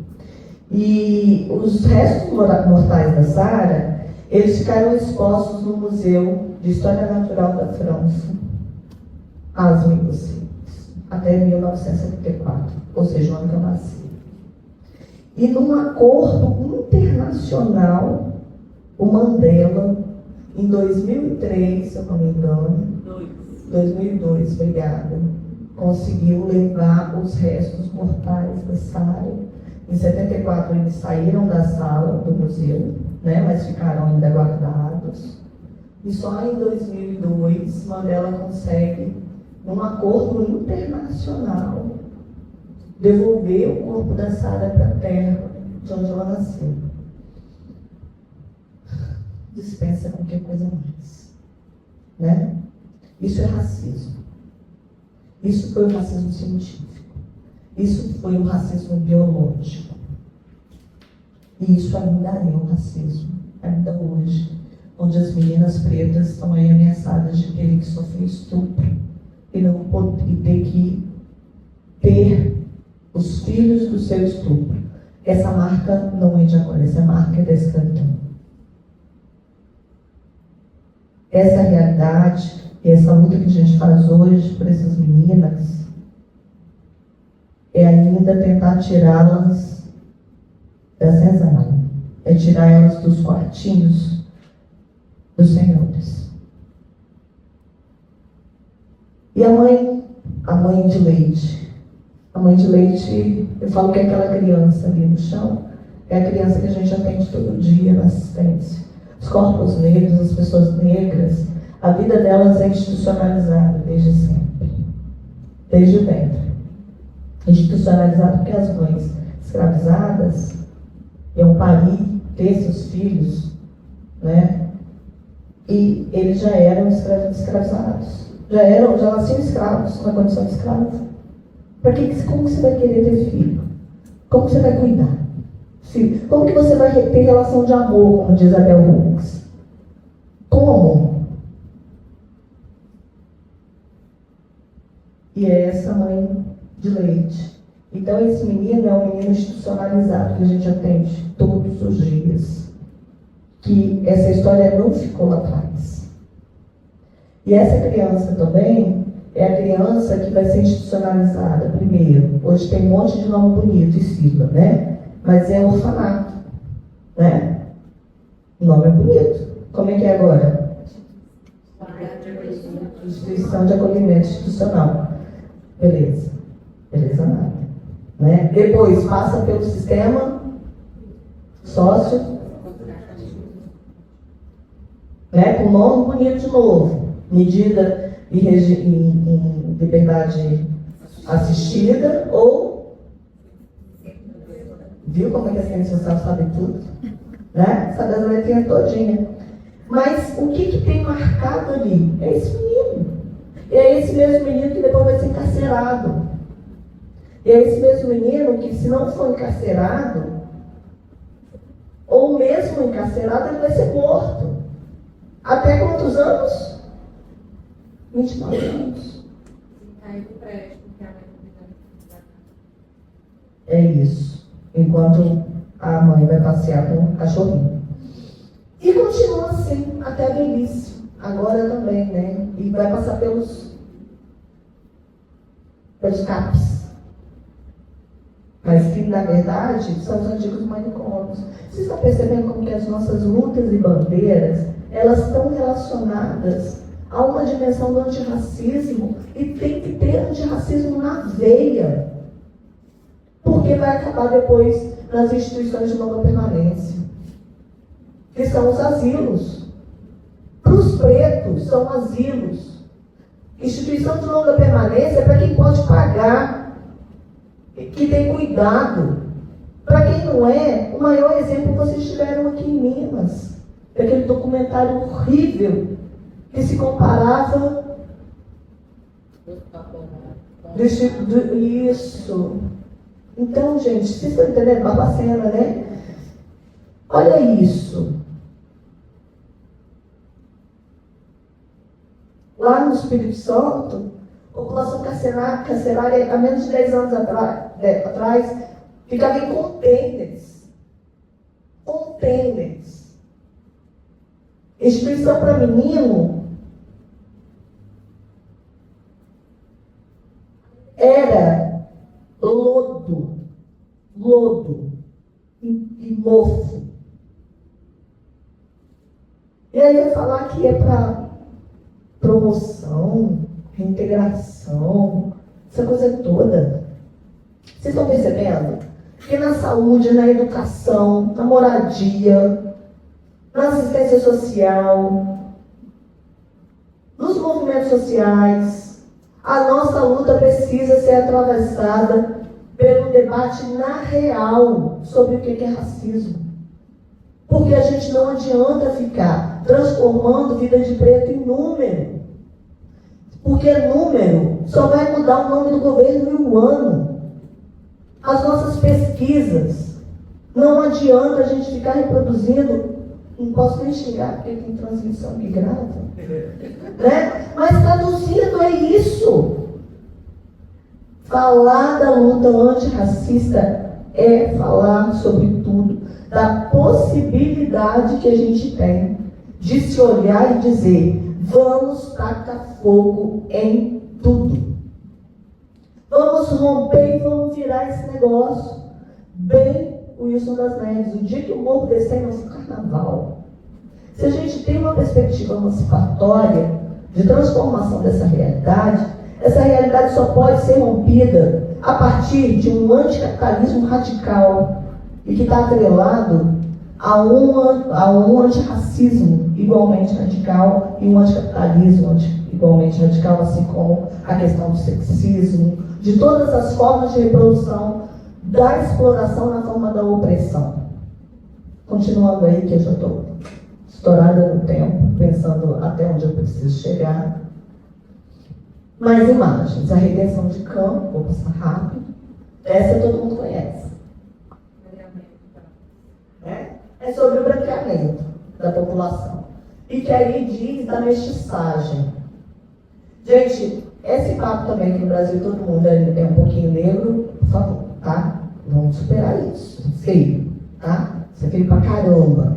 E os restos mortais da Sara, eles ficaram expostos no Museu de História Natural da França, pasmem vocês, até 1974, ou seja, o ano que eu nasci. E num acordo internacional, o Mandela, em 2003, se eu não me engano, 2002, obrigada, conseguiu levar os restos mortais da Sara. Em 74 eles saíram da sala do museu, né, mas ficaram ainda guardados. E só em 2002 Mandela consegue, num acordo internacional, devolver o corpo da Sara para a terra de onde ela nasceu. Dispensa qualquer coisa mais, né? Isso é racismo. Isso foi o racismo científico. Isso foi o racismo biológico. E isso ainda é o racismo, ainda hoje, onde as meninas pretas estão aí ameaçadas de terem que sofrer estupro e não poder, e ter que ter os filhos do seu estupro. Essa marca não é de agora, essa marca é da escravidão. Essa realidade, essa luta que a gente faz hoje por essas meninas, é ainda tentar tirá-las da senzala, é tirar elas dos quartinhos dos senhores. E a mãe de leite. A mãe de leite, eu falo que é aquela criança ali no chão, é a criança que a gente atende todo dia na assistência. Os corpos negros, as pessoas negras, a vida delas é institucionalizada desde sempre, desde o ventre. Institucionalizada porque as mães escravizadas iam parir, ter seus filhos, né? E eles já eram escravizados, já nasciam escravos, na condição de escravo. Como você vai querer ter filho? Como você vai cuidar? Como que você vai ter relação de amor, como diz Abel Hooks? Como? E é essa mãe de leite. Então esse menino é um menino institucionalizado que a gente atende todos os dias. Que essa história não ficou lá atrás. E essa criança também é a criança que vai ser institucionalizada primeiro. Hoje tem um monte de nome bonito e sigla, né? Mas é orfanato, né? O nome é bonito. Como é que é agora? Instituição de acolhimento institucional. Beleza. Beleza nada. Né? Depois passa pelo sistema sócio, né? Com nome bonito de novo. Medida em liberdade assistida ou... Viu como é que a ciência social sabe tudo? Né? Sabe as letrinhas todinha. Mas o que tem marcado ali? É esse menino. E é esse mesmo menino que depois vai ser encarcerado. E é esse mesmo menino que, se não for encarcerado, ou mesmo encarcerado, ele vai ser morto. Até quantos anos? 29 anos. É isso. Enquanto a mãe vai passear com o cachorrinho. E continua assim até a velhice, agora também, né? E vai passar pelos CAPs. Mas que, na verdade, são os antigos manicômios. Vocês estão percebendo como que as nossas lutas e bandeiras, elas estão relacionadas a uma dimensão do antirracismo, e tem que ter antirracismo na veia, porque vai acabar depois nas instituições de longa permanência, que são os asilos. Para os pretos, são asilos. Instituição de longa permanência é para quem pode pagar, que tem cuidado. Para quem não é, o maior exemplo vocês tiveram aqui em Minas, daquele documentário horrível que se comparava isso. Então, gente, vocês estão entendendo? Barbacena, né? Olha isso. Lá no Espírito Santo, a população carcerária, há menos de 10 anos atrás, ficava em contêineres. Contêineres. Instituição para menino era lodo e mofo. E aí vai falar que é para promoção, reintegração, essa coisa toda. Vocês estão percebendo? Que na saúde, na educação, na moradia, na assistência social, nos movimentos sociais, a nossa luta precisa ser atravessada pelo debate na real sobre o que é racismo. Porque a gente não adianta ficar transformando vida de preto em número. Porque número só vai mudar o nome do governo e o ano. As nossas pesquisas, não adianta a gente ficar reproduzindo. Não posso nem xingar porque tem transmissão que grava. Né? Mas traduzindo é isso. Falar da luta antirracista é falar, sobretudo, da possibilidade que a gente tem de se olhar e dizer: vamos tacar fogo em tudo. Vamos romper e vamos virar esse negócio. Bem, o Wilson das Neves, o dia que o morro descer é nosso carnaval. Se a gente tem uma perspectiva emancipatória de transformação dessa realidade, essa realidade só pode ser rompida a partir de um anticapitalismo radical e que está atrelado a um antirracismo igualmente radical e um anticapitalismo igualmente radical, assim como a questão do sexismo, de todas as formas de reprodução da exploração na forma da opressão. Continuando aí, que eu já estou estourada no tempo, pensando até onde eu preciso chegar. Mais imagens. A redenção de campo, vou passar rápido. Essa todo mundo conhece. É sobre o branqueamento da população. E que aí diz da mestiçagem. Gente, esse papo também que no Brasil todo mundo é um pouquinho negro, por favor, tá? Vamos superar isso. Feio, tá? Isso é feio pra caramba.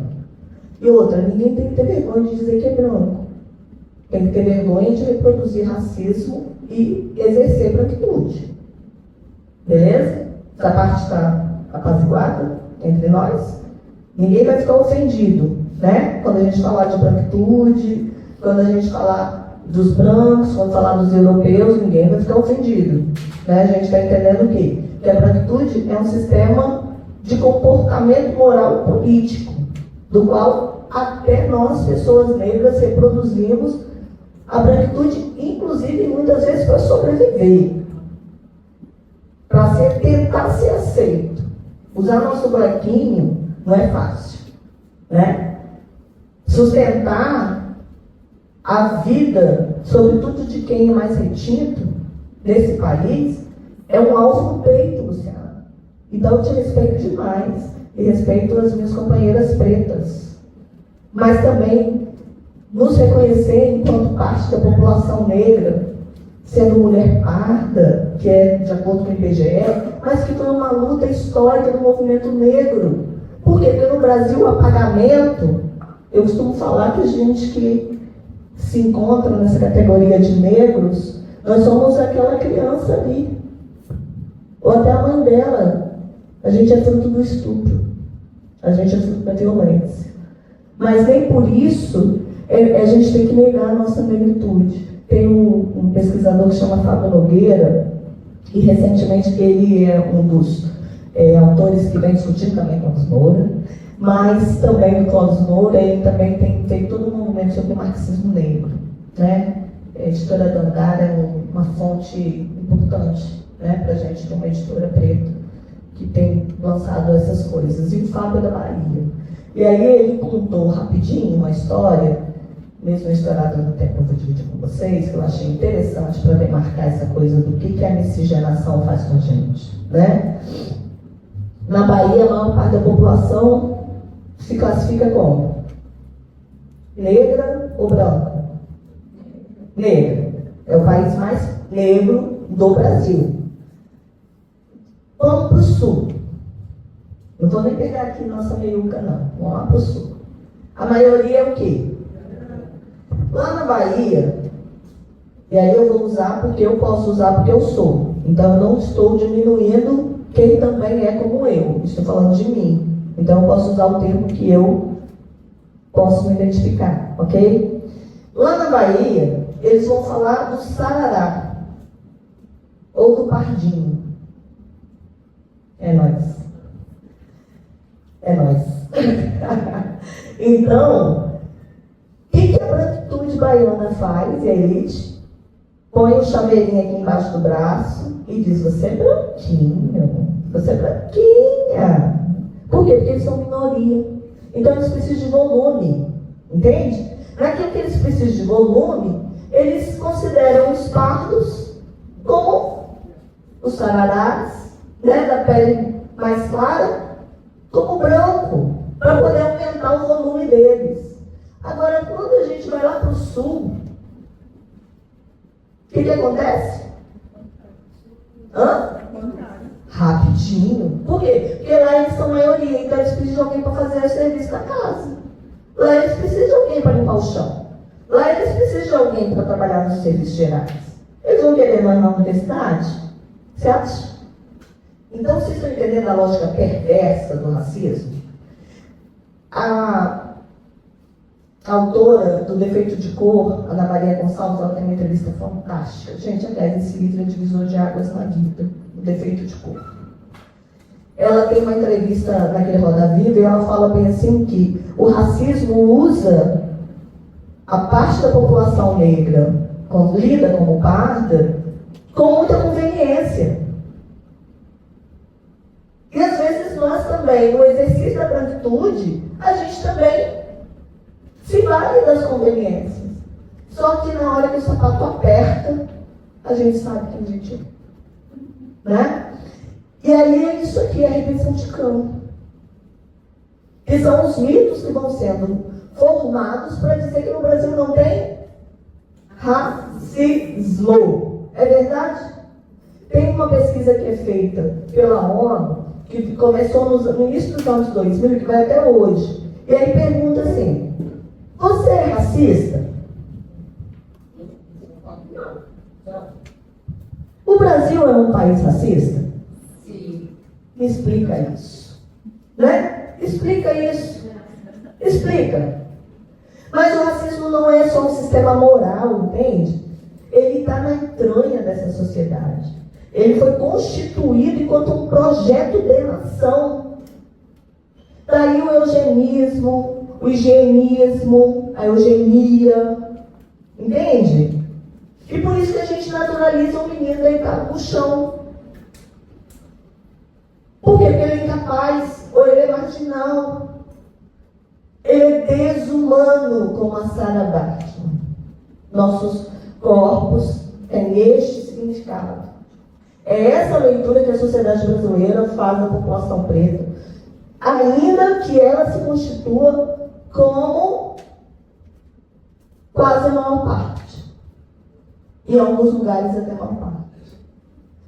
E outra, ninguém tem que ter vergonha de dizer que é branco. Tem que ter vergonha de reproduzir racismo e exercer branquitude. Beleza? Essa parte está apaziguada entre nós. Ninguém vai ficar ofendido, né? Quando a gente falar de branquitude, quando a gente falar dos brancos, quando falar dos europeus, ninguém vai ficar ofendido. Né? A gente está entendendo o quê? Que a branquitude é um sistema de comportamento moral e político, do qual até nós, pessoas negras, reproduzimos a branquitude, inclusive muitas vezes para sobreviver, para tentar ser aceito. Usar nosso branquinho não é fácil, né? Sustentar a vida, sobretudo de quem é mais retinto nesse país, é um alvo no peito, Luciana. Então eu te respeito demais e respeito as minhas companheiras pretas, mas também nos reconhecer enquanto parte da população negra, sendo mulher parda, que é de acordo com o IBGE, mas que foi uma luta histórica do movimento negro. Por quê? Porque no Brasil o apagamento Eu costumo falar que a gente que se encontra nessa categoria de negros, nós somos aquela criança ali. Ou até a mãe dela. A gente é fruto do estupro. A gente é fruto da violência. Mas nem por isso a gente tem que negar a nossa negritude. Tem um pesquisador que chama Fábio Nogueira, e recentemente ele é um dos autores que vem discutindo também com Clóvis Moura, mas também o Clóvis Moura, ele também tem feito todo um movimento sobre o marxismo negro. Né? A editora Dandara é uma fonte importante, né, para a gente ter uma editora preta que tem lançado essas coisas. E o Fábio da Bahia. E aí ele contou rapidinho uma história, mesmo estourada no tempo, eu vou dividir com vocês, que eu achei interessante para demarcar essa coisa do que a miscigenação faz com a gente. Né? Na Bahia, a maior parte da população se classifica como? Negra ou branca? Negra. É o país mais negro do Brasil. Vamos para o sul. Não vou nem pegar aqui nossa meiuca, não. Vamos lá para o sul. A maioria é o quê? Lá na Bahia, e aí eu vou usar porque eu posso usar porque eu sou. Então eu não estou diminuindo quem também é como eu. Estou falando de mim. Então eu posso usar o termo que eu posso me identificar, ok? Lá na Bahia, eles vão falar do sarará ou do pardinho. É nós. É nós. Então, o que a branquitude baiana faz, e a elite? Põe o chaveirinho aqui embaixo do braço e diz: você é branquinho, você é branquinha. Por quê? Porque eles são minoria. Então eles precisam de volume. Entende? Naquilo que eles precisam de volume, eles consideram os pardos como os sararás, né, da pele mais clara, como branco, para poder aumentar o volume deles. Agora, quando a gente vai lá para o sul, o que acontece? Rapidinho. Por quê? Porque lá eles são maioria, então eles precisam de alguém para fazer o serviço da casa. Lá eles precisam de alguém para limpar o chão. Lá eles precisam de alguém para trabalhar nos serviços gerais. Eles vão querer nós na universidade? Você acha? Então, vocês estão entendendo a lógica perversa do racismo? A autora do Defeito de Cor, Ana Maria Gonçalves, ela tem uma entrevista fantástica. Gente, aliás, esse livro é divisor de águas na vida, o Defeito de Cor. Ela tem uma entrevista naquele Roda Viva e ela fala bem assim que o racismo usa a parte da população negra, lida como parda, com muita conveniência. E às vezes nós também, no exercício da branquitude, a gente também se vale das conveniências. Só que na hora que o sapato aperta, a gente sabe quem a gente é. Né? E aí é isso aqui, a redenção de campo. Que são os mitos que vão sendo formados para dizer que no Brasil não tem racismo. É verdade? Tem uma pesquisa que é feita pela ONU, que começou no início dos anos 2000 e que vai até hoje. E aí pergunta assim: você é racista? O Brasil é um país racista? Sim. Me explica isso. Né? Explica isso. Explica. Mas o racismo não é só um sistema moral, entende? Ele está na entranha dessa sociedade. Ele foi constituído enquanto um projeto de nação. Daí o eugenismo, o higienismo, a eugenia. Entende? E por isso que a gente naturaliza um menino deitado no chão. Por quê? Porque ele é incapaz, ou ele é marginal. Ele é desumano, como a Sarah Bartman. Nossos corpos têm este significado. É essa leitura que a sociedade brasileira faz da população preta, ainda que ela se constitua como quase a maior parte. Em alguns lugares até a maior parte.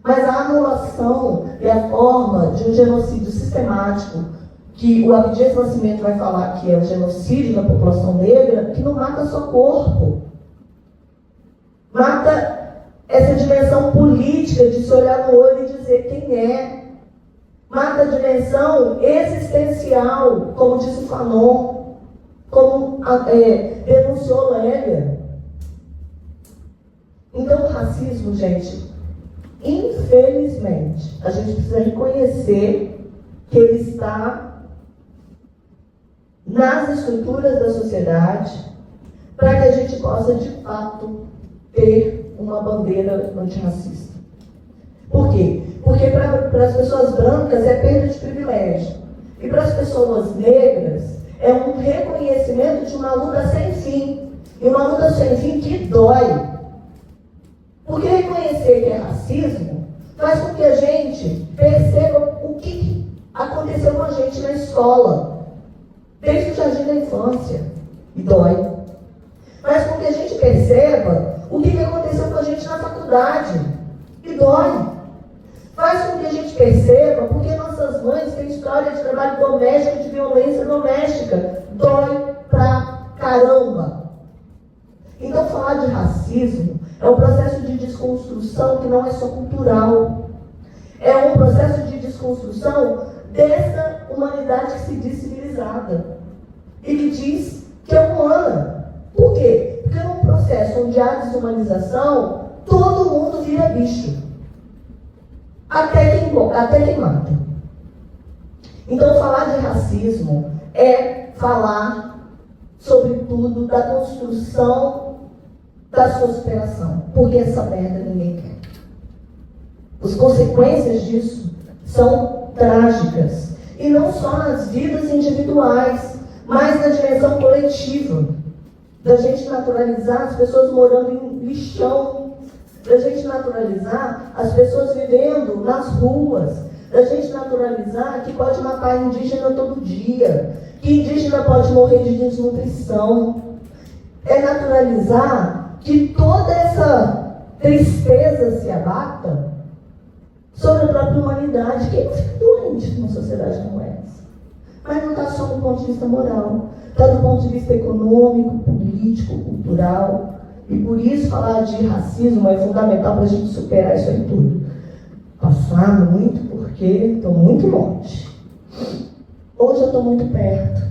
Mas a anulação é a forma de um genocídio sistemático que o Abdias Nascimento vai falar que é o genocídio da população negra, que não mata só corpo. Mata essa dimensão política de se olhar no olho e dizer quem é. Mata a dimensão existencial, como disse o Fanon, como denunciou Lélia. Então o racismo, gente, infelizmente, a gente precisa reconhecer que ele está nas estruturas da sociedade para que a gente possa, de fato, ter uma bandeira antirracista. Por quê? Porque para as pessoas brancas é perda de privilégio. E para as pessoas negras é um reconhecimento de uma luta sem fim. E uma luta sem fim que dói. Porque reconhecer que é racismo faz com que a gente perceba o que aconteceu com a gente na escola, desde o jardim da infância. E dói. Faz com que a gente perceba o que aconteceu com a gente na faculdade. E dói. Faz com que a gente perceba porque nossas mães têm história de trabalho doméstico e de violência doméstica. Dói pra caramba. Então, falar de racismo é um processo de desconstrução que não é só cultural. É um processo de desconstrução dessa humanidade que se diz civilizada. E que diz que é humana. Por quê? Porque num processo onde há desumanização, todo mundo vira bicho. Até quem mata. Então, falar de racismo é falar, sobretudo, da construção da sua superação. Porque essa merda ninguém quer. As consequências disso são trágicas. E não só nas vidas individuais, mas na dimensão coletiva. Da gente naturalizar as pessoas morando em lixão, da gente naturalizar as pessoas vivendo nas ruas, da gente naturalizar que pode matar indígena todo dia, que indígena pode morrer de desnutrição. É naturalizar que toda essa tristeza se abata sobre a própria humanidade. Quem não fica doente numa sociedade como essa? Mas não está só do ponto de vista moral, está do ponto de vista econômico, político, cultural. E por isso falar de racismo é fundamental para a gente superar isso aí tudo. Passar muito porque estou muito longe. Hoje eu estou muito perto,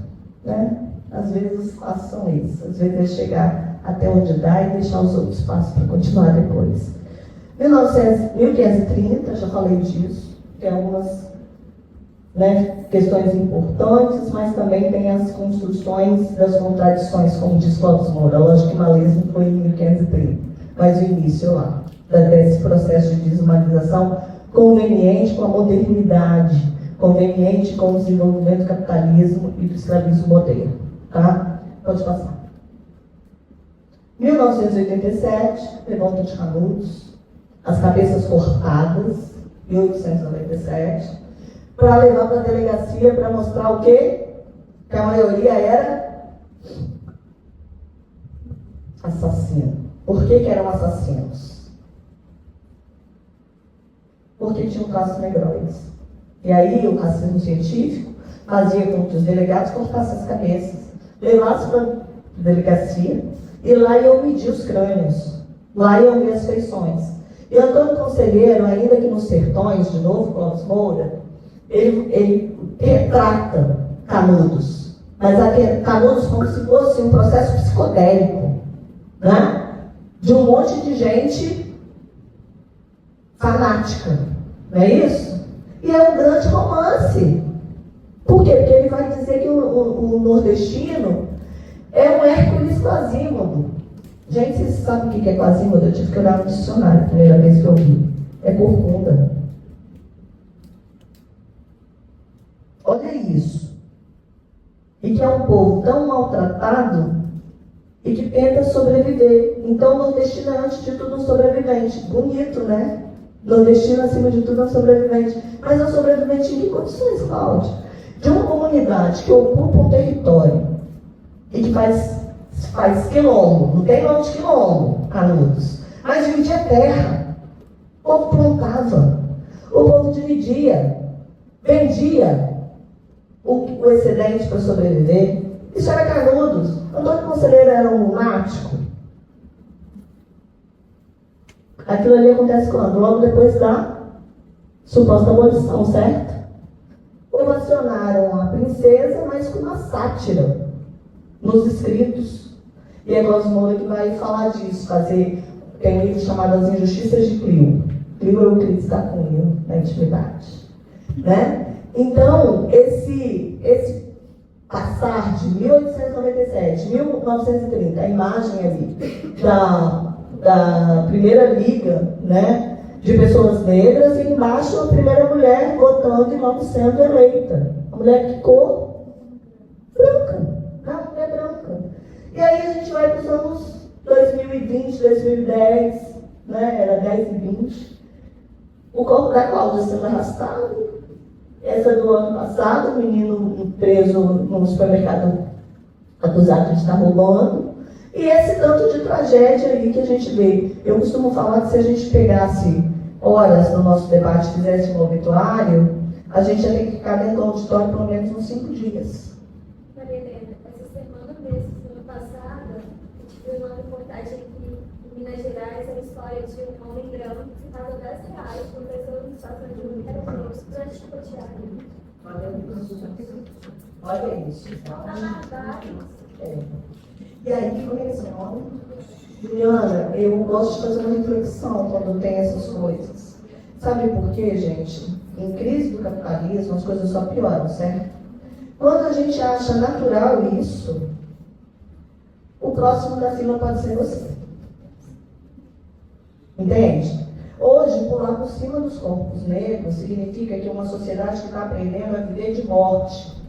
né? Às vezes os passos são esses. Às vezes é chegar até onde dá e deixar os outros passos para continuar depois. 1530, já falei disso. Tem algumas questões importantes, mas também tem as construções das contradições, como diz Clóvis Moura. Lógico que o malismo foi em 1530, mas o início lá, desse processo de desumanização conveniente com a modernidade, conveniente com o desenvolvimento do capitalismo e do escravismo moderno. Tá? Pode passar. 1987, revolta de Canudos, as cabeças cortadas, 1897, para levar para a delegacia para mostrar o quê? Que a maioria era assassino. Por que eram assassinos? Porque tinham traços negróides. E aí o racismo científico fazia com que os delegados cortassem as cabeças, levassem para a delegacia e lá iam medir os crânios, lá iam ver as feições. E Antônio Conselheiro, ainda que nos sertões, de novo, Clóvis Moura, ele retrata Canudos, mas Canudos como se fosse um processo psicodélico, né? De um monte de gente fanática, não é isso? E é um grande romance. Por quê? Porque ele vai dizer que o nordestino é um Hércules Quasímodo. Gente, vocês sabem o que é Quasímodo? Eu tive que olhar no dicionário a primeira vez que eu vi. É corcunda. Olha isso. E que é um povo tão maltratado e que tenta sobreviver. Então, o nordestino é, antes de tudo, um sobrevivente. Bonito, né? Nordestino, acima de tudo, é um sobrevivente. Mas é um sobrevivente em que condições, Cláudio? De uma comunidade que ocupa um território e que faz quilombo, não tem nome de quilombo, Canudos, mas dividia terra. O povo plantava, o povo dividia, vendia. o excedente para sobreviver. Isso era Canudos. Antônio Conselheiro era um lunático. Aquilo ali acontece quando? Logo depois da suposta abolição, certo? Ovacionaram a princesa, mas com uma sátira nos escritos. E é Cosmola que vai falar disso, tem um livro chamado As Injustiças de Clio. Clio é o Euclides da Cunha, na intimidade. Né? Então, esse passar de 1897, 1930, a imagem ali da primeira liga, né, de pessoas negras, e embaixo a primeira mulher votando e logo sendo eleita. A mulher de cor branca, tá? Mulher branca. E aí a gente vai para os anos 2020, 2010, né? Era 10 e 20. O corpo da Cláudia sendo arrastado. Essa do ano passado, o menino preso no supermercado acusado de estar roubando. E esse tanto de tragédia aí que a gente vê. Eu costumo falar que se a gente pegasse horas no nosso debate e fizesse um obituário, a gente ia ter que ficar dentro do auditório pelo menos uns 5 dias. Maria Helena, essa semana mesmo, semana passada, a gente viu uma reportagem aqui em Minas Gerais, a história de um homem branco que pagou R$10 por pessoa em situação de rua, que era preso durante o cotidiano. Olha isso. E aí, como é que é o nome? Juliana, eu gosto de fazer uma reflexão quando tem essas coisas. Sabe por quê, gente? Em crise do capitalismo, as coisas só pioram, certo? Quando a gente acha natural isso, o próximo da fila pode ser você. Entende? Hoje, pular por cima dos corpos negros significa que é uma sociedade que está aprendendo a viver de morte.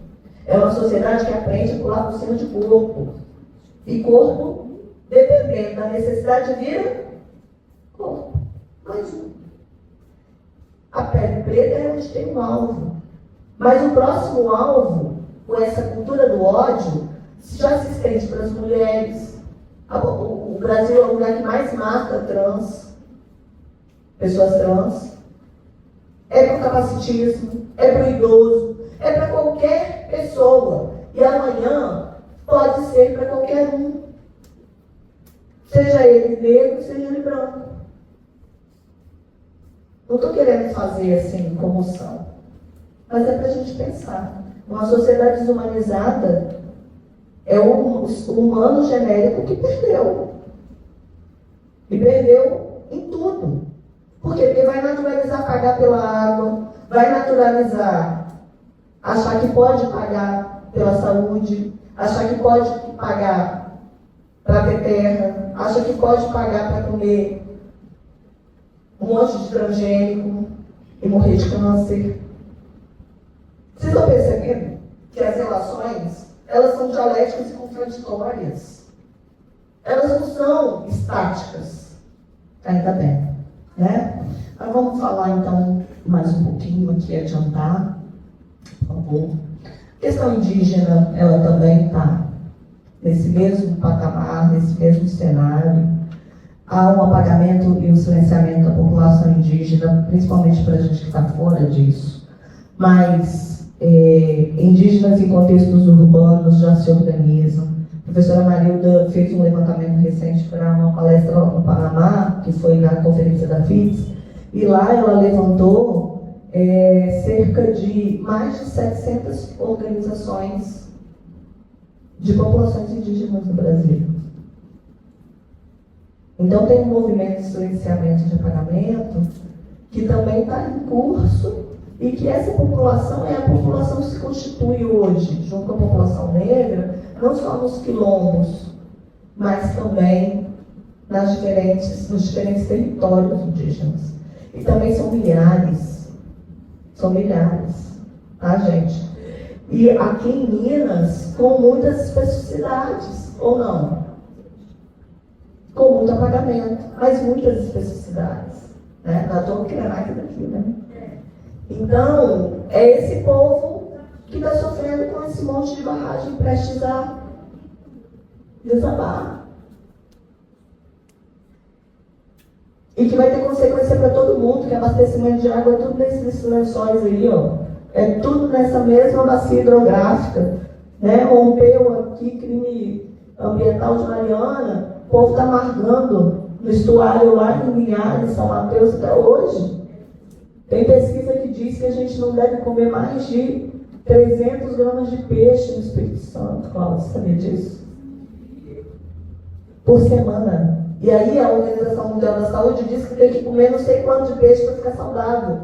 É uma sociedade que aprende a pular por cima de corpo. E corpo, dependendo da necessidade, vira corpo. Mais um. A pele preta é onde tem um alvo. Mas o próximo alvo, com essa cultura do ódio, já se estende para as mulheres. O Brasil é o lugar que mais mata pessoas trans. É para o capacitismo, é para o idoso, é para qualquer pessoa. E amanhã pode ser para qualquer um. Seja ele negro, seja ele branco. Não estou querendo fazer assim comoção, mas é para a gente pensar. Uma sociedade desumanizada é o humano genérico que perdeu. E perdeu em tudo. Por quê? Porque vai naturalizar pagar pela água, vai naturalizar achar que pode pagar pela saúde, achar que pode pagar para ter terra, acha que pode pagar para comer um monte de transgênico e morrer de câncer. Vocês estão percebendo que as relações, elas são dialéticas e contraditórias. Elas não são estáticas. Ainda bem, né? Mas vamos falar então mais um pouquinho aqui, adiantar, por favor. A questão indígena, ela também está nesse mesmo patamar, nesse mesmo cenário. Há um apagamento e um silenciamento da população indígena, principalmente para a gente que está fora disso. Mas indígenas em contextos urbanos já se organizam. A professora Marilda fez um levantamento recente para uma palestra no Panamá, que foi na conferência da FITS, e lá ela levantou cerca de mais de 700 organizações de populações indígenas no Brasil. Então tem um movimento de silenciamento de apagamento que também está em curso e que essa população é a população que se constitui hoje, junto com a população negra, não só nos quilombos, mas também nos diferentes territórios indígenas. E também são milhares, tá, gente? E aqui em Minas, com muitas especificidades, ou não? Com muito apagamento, mas muitas especificidades. Né? Nós estamos criando aqui daqui, né? Então, é esse povo que está sofrendo com esse monte de barragem prestes a desabar. E que vai ter consequência para todo mundo, que abastecimento de água é tudo nesses lençóis aí, ó. É tudo nessa mesma bacia hidrográfica, né? Rompeu aqui, crime ambiental de Mariana, o povo está amargando no estuário lá em Linhares, São Mateus, até hoje. Tem pesquisa que diz que a gente não deve comer mais de 300 gramas de peixe no Espírito Santo. Cláudio, sabia disso? Por semana. E aí a Organização Mundial da Saúde diz que tem que comer não sei quanto de peixe para ficar saudável.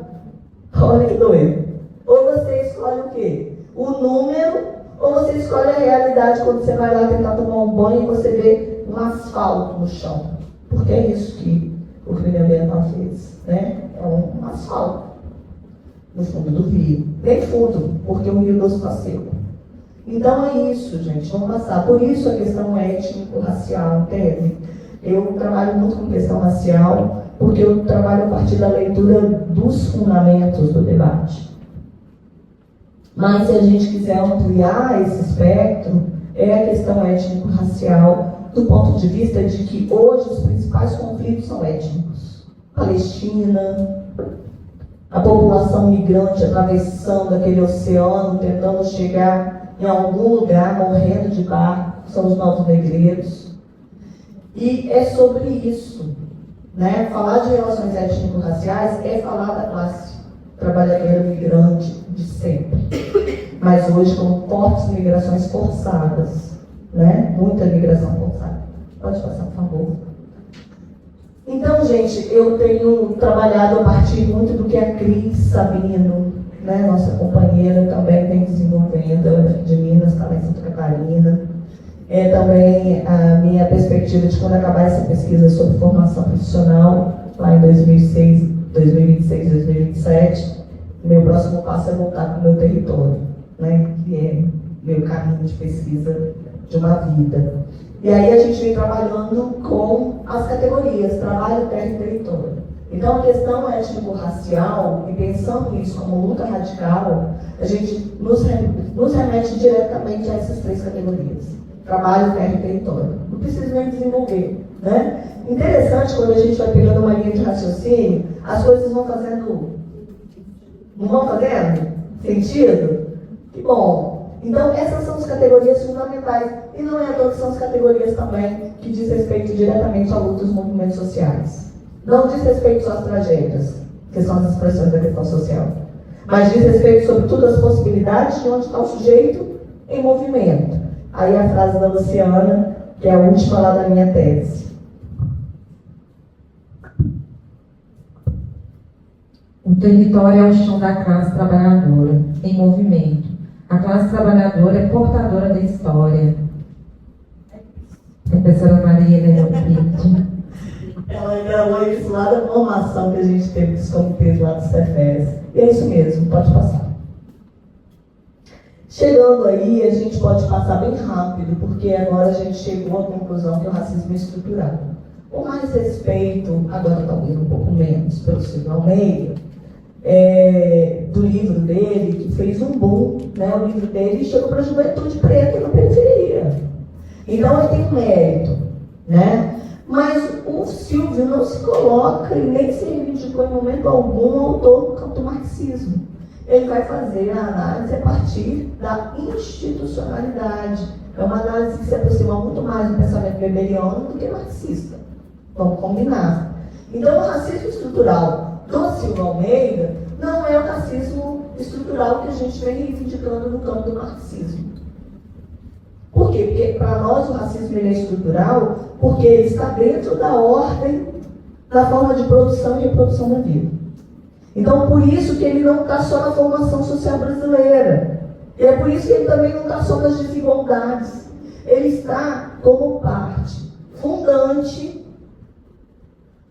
Olha que doido. Ou você escolhe o quê? O número, ou você escolhe a realidade quando você vai lá tentar tomar um banho e você vê um asfalto no chão. Porque é isso que o crime ambiental fez, né? É um asfalto no fundo do rio. Nem fundo, porque o Rio Doce está seco. Então é isso, gente, vamos passar. Por isso a questão étnico-racial, entende? Eu trabalho muito com questão racial, porque eu trabalho a partir da leitura dos fundamentos do debate. Mas se a gente quiser ampliar esse espectro, é a questão étnico-racial, do ponto de vista de que hoje os principais conflitos são étnicos. Palestina, a população migrante atravessando aquele oceano, tentando chegar em algum lugar, morrendo de barco, são os novos negreiros. E é sobre isso, né? Falar de relações étnico-raciais é falar da classe trabalhadora migrante de sempre. Mas hoje com fortes migrações forçadas, né? Muita migração forçada. Pode passar, por favor. Então, gente, eu tenho trabalhado a partir muito do que a Cris Sabino, né, nossa companheira, também vem desenvolvendo, de Minas, está lá em Santa Catarina. É também a minha perspectiva de quando acabar essa pesquisa sobre formação profissional, lá em 2026, 2027, meu próximo passo é voltar para o meu território, né, que é meu caminho de pesquisa de uma vida. E aí a gente vem trabalhando com as categorias, trabalho, terra e território. Então a questão étnico-racial, e pensando nisso como luta radical, a gente nos remete diretamente a essas três categorias. Trabalho, terra e território. Não precisa nem desenvolver, né? Interessante quando a gente vai pegando uma linha de raciocínio, as coisas vão fazendo... Não vão fazendo sentido? Que bom! Então essas são as categorias fundamentais. E não é à toa que são as categorias também que diz respeito diretamente à luta dos movimentos sociais. Não diz respeito só às tragédias, que são as expressões da questão social. Mas diz respeito, sobretudo, às possibilidades de onde está o sujeito em movimento. Aí a frase da Luciana, que é a última lá da minha tese. O território é o chão da classe trabalhadora, em movimento. A classe trabalhadora é portadora da história. A professora Maria Leonardo. Ela gravou isso lá da formação que a gente teve dos comitês lá do Cefes. E é isso mesmo, pode passar. Chegando aí, a gente pode passar bem rápido, porque agora a gente chegou à conclusão que o racismo é estrutural. Com mais respeito, agora talvez um pouco menos, pelo Silvio Almeida, do livro dele, que fez um boom, né? O livro dele chegou para a juventude preta na periferia. Então ele tem um mérito, né? Mas o Silvio não se coloca e nem se reivindicou em momento algum autor do campo do marxismo. Ele vai fazer a análise a partir da institucionalidade. É uma análise que se aproxima muito mais do pensamento weberiano do que marxista. Vamos combinar. Então, o racismo estrutural do Silvio Almeida não é o racismo estrutural que a gente vem reivindicando no campo do marxismo. Por quê? Porque para nós o racismo ele é estrutural porque ele está dentro da ordem da forma de produção e reprodução da vida. Então, por isso que ele não está só na formação social brasileira. E é por isso que ele também não está só nas desigualdades. Ele está como parte fundante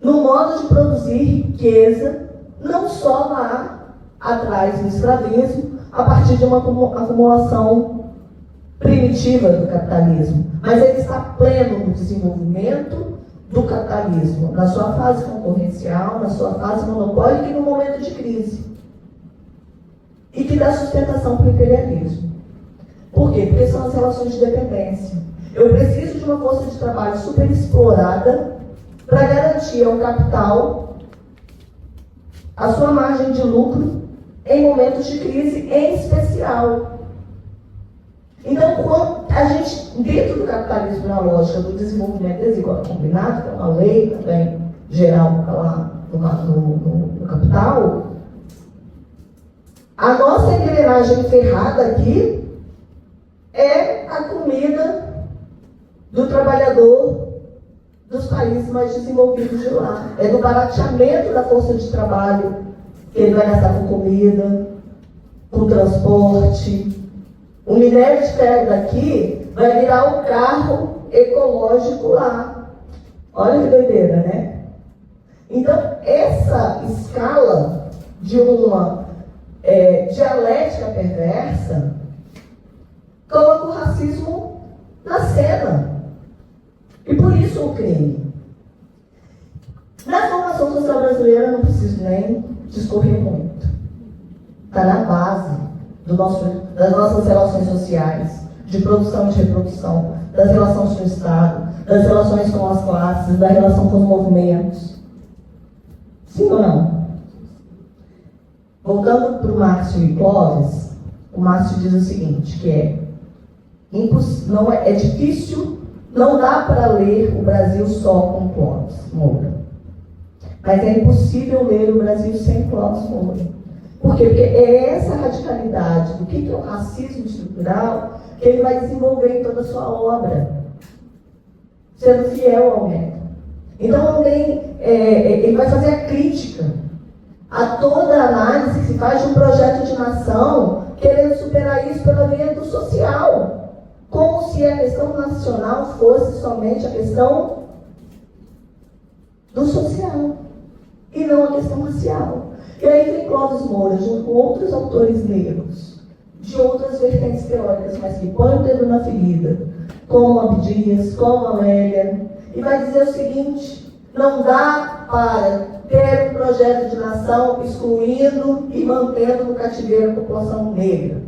no modo de produzir riqueza, não só lá atrás do escravismo, a partir de uma acumulação primitiva do capitalismo. Mas ele está pleno no desenvolvimento do capitalismo, na sua fase concorrencial, na sua fase monopólica e no momento de crise. E que dá sustentação para o imperialismo. Por quê? Porque são as relações de dependência. Eu preciso de uma força de trabalho superexplorada para garantir ao capital a sua margem de lucro em momentos de crise em especial. Então, quando a gente, dentro do capitalismo, na lógica do desenvolvimento desigual combinado, que é uma lei também geral lá no capital, a nossa engrenagem ferrada aqui é a comida do trabalhador dos países mais desenvolvidos de lá. É do barateamento da força de trabalho que ele vai gastar com comida, com transporte. O minério de ferro daqui vai virar um carro ecológico lá. Olha que doideira, né? Então, essa escala de uma dialética perversa coloca o racismo na cena. E por isso o crime. Na formação social brasileira, não preciso nem discorrer muito. Está na base das nossas relações sociais, de produção e de reprodução, das relações com o Estado, das relações com as classes, da relação com os movimentos. Sim ou não? Voltando para o Márcio e Clóvis, o Márcio diz o seguinte, que é difícil, não dá para ler o Brasil só com Clóvis Moura. Mas é impossível ler o Brasil sem Clóvis Moura. Por quê? Porque é essa radicalidade do que é o racismo estrutural que ele vai desenvolver em toda a sua obra, sendo fiel ao método. Então, ele vai fazer a crítica a toda a análise que se faz de um projeto de nação querendo superar isso pela via do social, como se a questão nacional fosse somente a questão do social e não a questão racial. E aí vem Clóvis Moura, junto com outros autores negros, de outras vertentes teóricas, mas que põem o dedo na ferida, como Abdias, como Amélia, e vai dizer o seguinte: não dá para ter um projeto de nação excluindo e mantendo no cativeiro a população negra.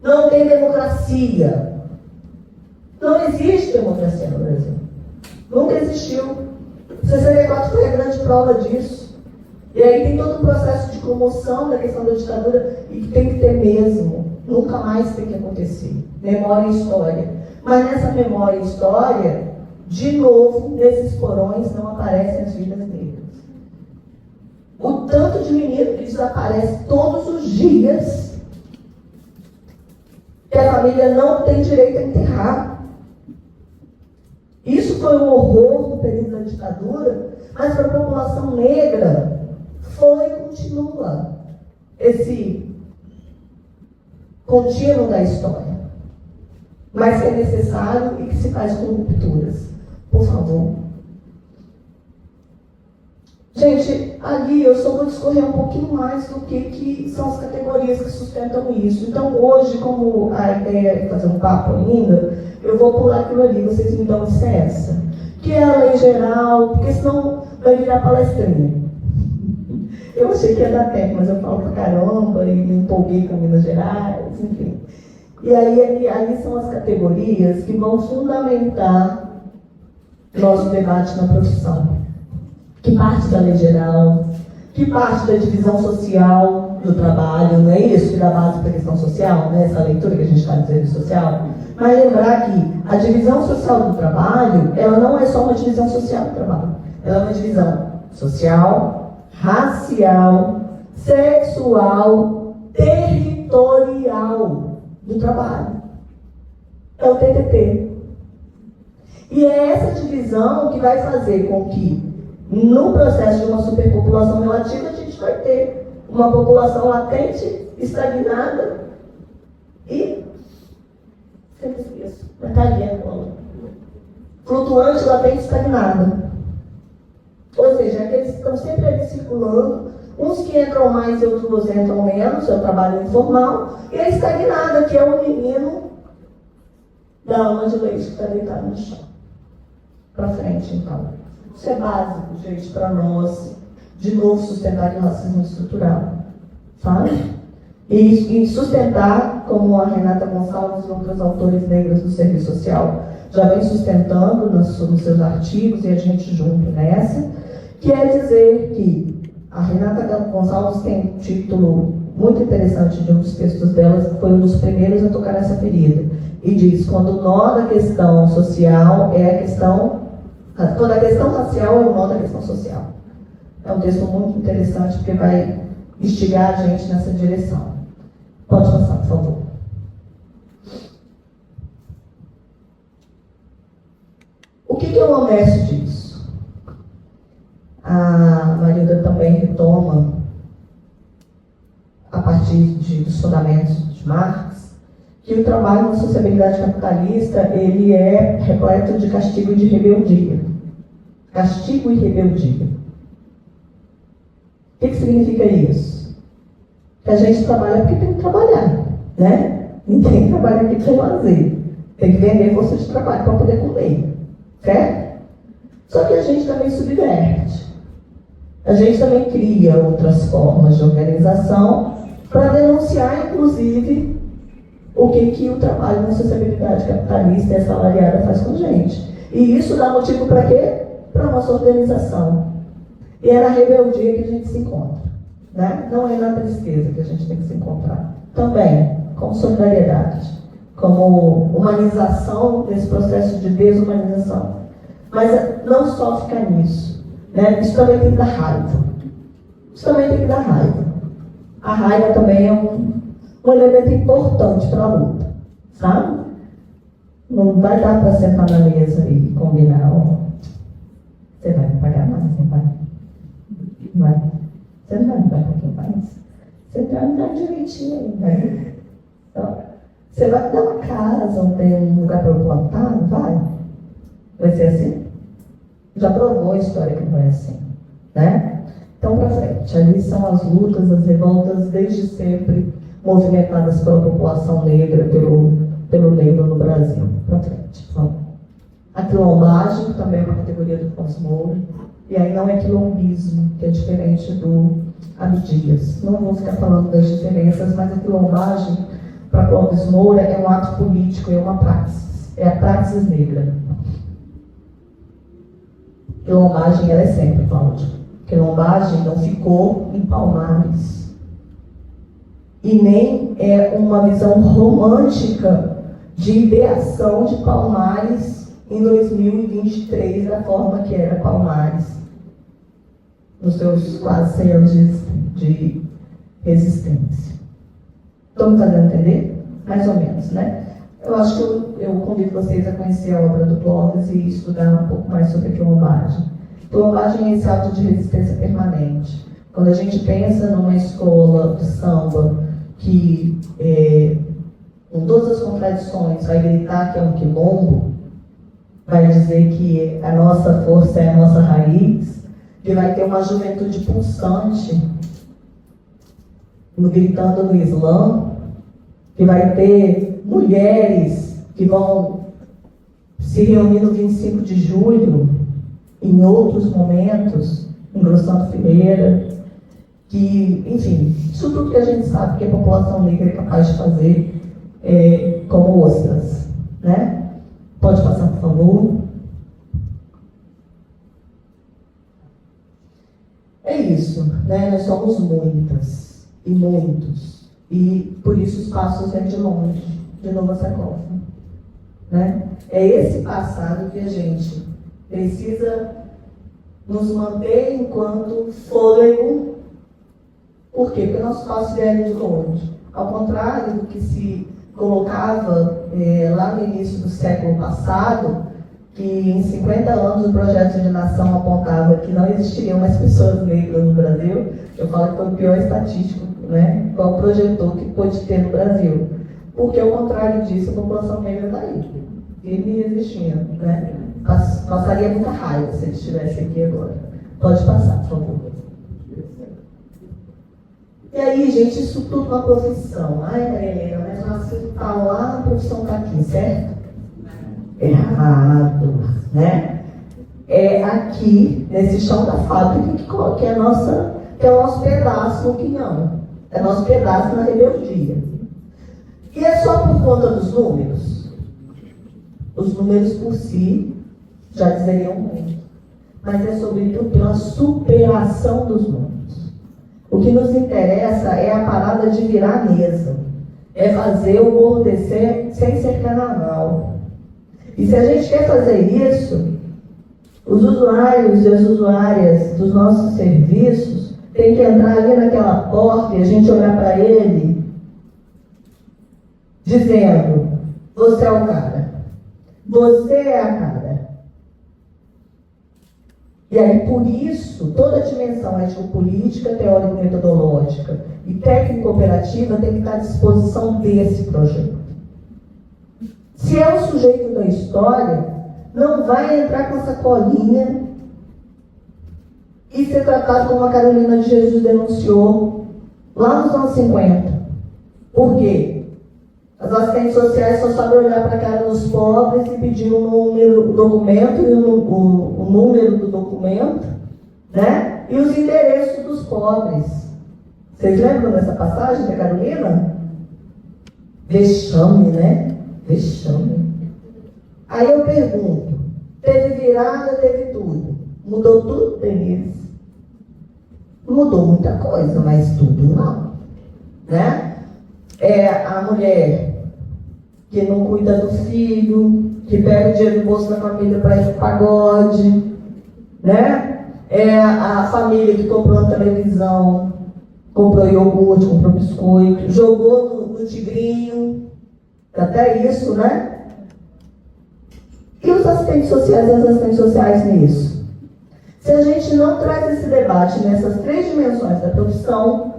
Não tem democracia. Não existe democracia no Brasil. Nunca existiu. 64 foi a grande prova disso. E aí tem todo um processo de comoção da questão da ditadura e que tem que ter mesmo. Nunca mais tem que acontecer. Memória e história. Mas nessa memória e história, de novo, nesses porões não aparecem as vidas negras. O tanto de menino que desaparece todos os dias, que a família não tem direito a enterrar. Isso foi um horror no período da ditadura, mas para a população negra foi e continua esse contínuo da história. Mas que é necessário e que se faz com rupturas. Por favor. Gente, ali eu só vou discorrer um pouquinho mais do que são as categorias que sustentam isso. Então, hoje, como a ideia é fazer um papo ainda, eu vou pular aquilo ali, vocês me dão licença. Que é a lei geral, porque senão vai virar palestrinha. Eu achei que ia dar tempo, mas eu falo pra caramba e me empolguei com Minas Gerais, enfim. E aí ali são as categorias que vão fundamentar nosso debate na profissão. Que parte da lei geral, que parte da divisão social do trabalho, não é isso que dá base para a questão social, né? Essa leitura que a gente está dizendo de social. Mas lembrar que a divisão social do trabalho, ela não é só uma divisão social do trabalho. Ela é uma divisão social, racial, sexual, territorial do trabalho. É o TTT. E é essa divisão que vai fazer com que, no processo de uma superpopulação relativa, a gente vai ter uma população latente, estagnada e, sempre esqueço, mas tá ali agora, flutuante, latente, estagnada. Ou seja, aqueles que estão sempre ali circulando, uns que entram mais e outros entram menos, é o trabalho informal, e a estagnada, que é o menino da ama de leite que está deitado no chão. Para frente, então. Isso é básico, gente, para nós, de novo, sustentar o racismo estrutural, sabe? E sustentar, como a Renata Gonçalves e outros autores negros do serviço social já vem sustentando nos seus artigos, e a gente junto nessa, que é dizer que a Renata Gonçalves tem um título muito interessante de um dos textos dela, que foi um dos primeiros a tocar essa ferida. E diz, quando o nó da questão social é a questão... Quando a questão racial é o nó da questão social. É um texto muito interessante, porque vai instigar a gente nessa direção. Pode passar, por favor. O que é o honesto disso? A Marilda também retoma, a partir dos fundamentos de Marx, que o trabalho na sociabilidade capitalista ele é repleto de castigo e de rebeldia. Castigo e rebeldia. O que significa isso? Que a gente trabalha porque tem que trabalhar, né? Ninguém trabalha aqui para lazer. Tem que vender força de trabalho para poder comer, certo? Só que a gente também subverte. A gente também cria outras formas de organização para denunciar, inclusive, o que o trabalho na sociabilidade capitalista e assalariada faz com a gente. E isso dá motivo para quê? Para a nossa organização. E é na rebeldia que a gente se encontra, né? Não é na tristeza que a gente tem que se encontrar. Também, como solidariedade, como humanização desse processo de desumanização. Mas não só ficar nisso, né? Isso também tem que dar raiva. Isso também tem que dar raiva. A raiva também é um elemento importante para a luta, sabe? Não vai dar para sentar na mesa e combinar, ó, você vai me pagar mais, você vai. Você não vai me dar um pouquinho mais. Você vai me dar direitinho aí, né? Então, você vai me dar uma casa, um lugar para eu plantar, não vai? Vai ser assim? Já provou a história que não é assim, né? Então, para frente. Ali são as lutas, as revoltas, desde sempre movimentadas pela população negra, pelo negro no Brasil. Para frente, por favor. A quilombagem também é uma categoria do Cosmo Moura. E aí não é quilombismo, que é diferente do Abdias. Não vou ficar falando das diferenças, mas a quilombagem, para Clóvis Moura, é um ato político, é uma praxis. É a praxis negra. Quilombagem, ela é sempre, Cláudia. Quilombagem não ficou em Palmares. E nem é uma visão romântica de ideação de Palmares em 2023, da forma que era Palmares, nos seus quase 100 anos de resistência. Estão me fazendo entender? Mais ou menos, né? Eu acho que eu convido vocês a conhecer a obra do Clóvis e estudar um pouco mais sobre a quilombagem. Quilombagem é esse ato de resistência permanente. Quando a gente pensa numa escola de samba que, com todas as contradições, vai gritar que é um quilombo, vai dizer que a nossa força é a nossa raiz, que vai ter uma juventude pulsante, gritando no Islã, que vai ter mulheres que vão se reunir no 25 de julho, em outros momentos, engrossando fileira, que, enfim, isso tudo que a gente sabe que a população negra é capaz de fazer como ostras, né? Pode passar, por favor. É isso, né? Nós somos muitas e muitos. E por isso os passos vêm de longe, de Nova Sarcófago, né? É esse passado que a gente precisa nos manter enquanto fôlego. Por quê? Porque nossos passos vieram de longe. Ao contrário do que se colocava lá no início do século passado, que em 50 anos o projeto de nação apontava que não existiriam mais pessoas negras no Brasil. Eu falo que foi o pior estatístico, né? Qual projetor que pôde ter no Brasil. Porque, ao contrário disso, a população negra está aí, vive existindo, né? Passaria muita raiva se ele estivesse aqui agora. Pode passar, por favor. E aí, gente, isso tudo uma profissão. Ai, Maria Helena, mas racismo está lá, a profissão está aqui, certo? Errado, né? É aqui, nesse chão da fábrica, que é o nosso pedaço no quinhão. É nosso pedaço na rebeldia. E é só por conta dos números? Os números por si já dizeriam muito. Mas é sobretudo pela superação dos números. O que nos interessa é a parada de virar a mesa. É fazer o bolo descer sem ser carnaval. E se a gente quer fazer isso, os usuários e as usuárias dos nossos serviços têm que entrar ali naquela porta e a gente olhar para ele dizendo: você é o cara. Você é a cara. E aí, por isso, toda a dimensão ético-política, teórico-metodológica e técnico-operativa tem que estar à disposição desse projeto. Se é o sujeito da história, não vai entrar com essa colinha e ser tratado como a Carolina de Jesus denunciou lá nos anos 50. Por quê? As assistentes sociais só sabem olhar para a cara dos pobres e pedir o documento e o número do documento, né? E os endereços dos pobres. Vocês lembram dessa passagem da Carolina? Vexame, né? Vexame. Aí eu pergunto, teve virada, teve tudo. Mudou tudo, Denise? Mudou muita coisa, mas tudo não. Né? É a mulher que não cuida do filho, que pega o dinheiro do bolso da família para ir pro pagode, né? É a família que comprou uma televisão, comprou iogurte, comprou biscoito, jogou no tigrinho, até isso, né? E os assistentes sociais e as assistentes sociais nisso? Se a gente não traz esse debate nessas três dimensões da profissão,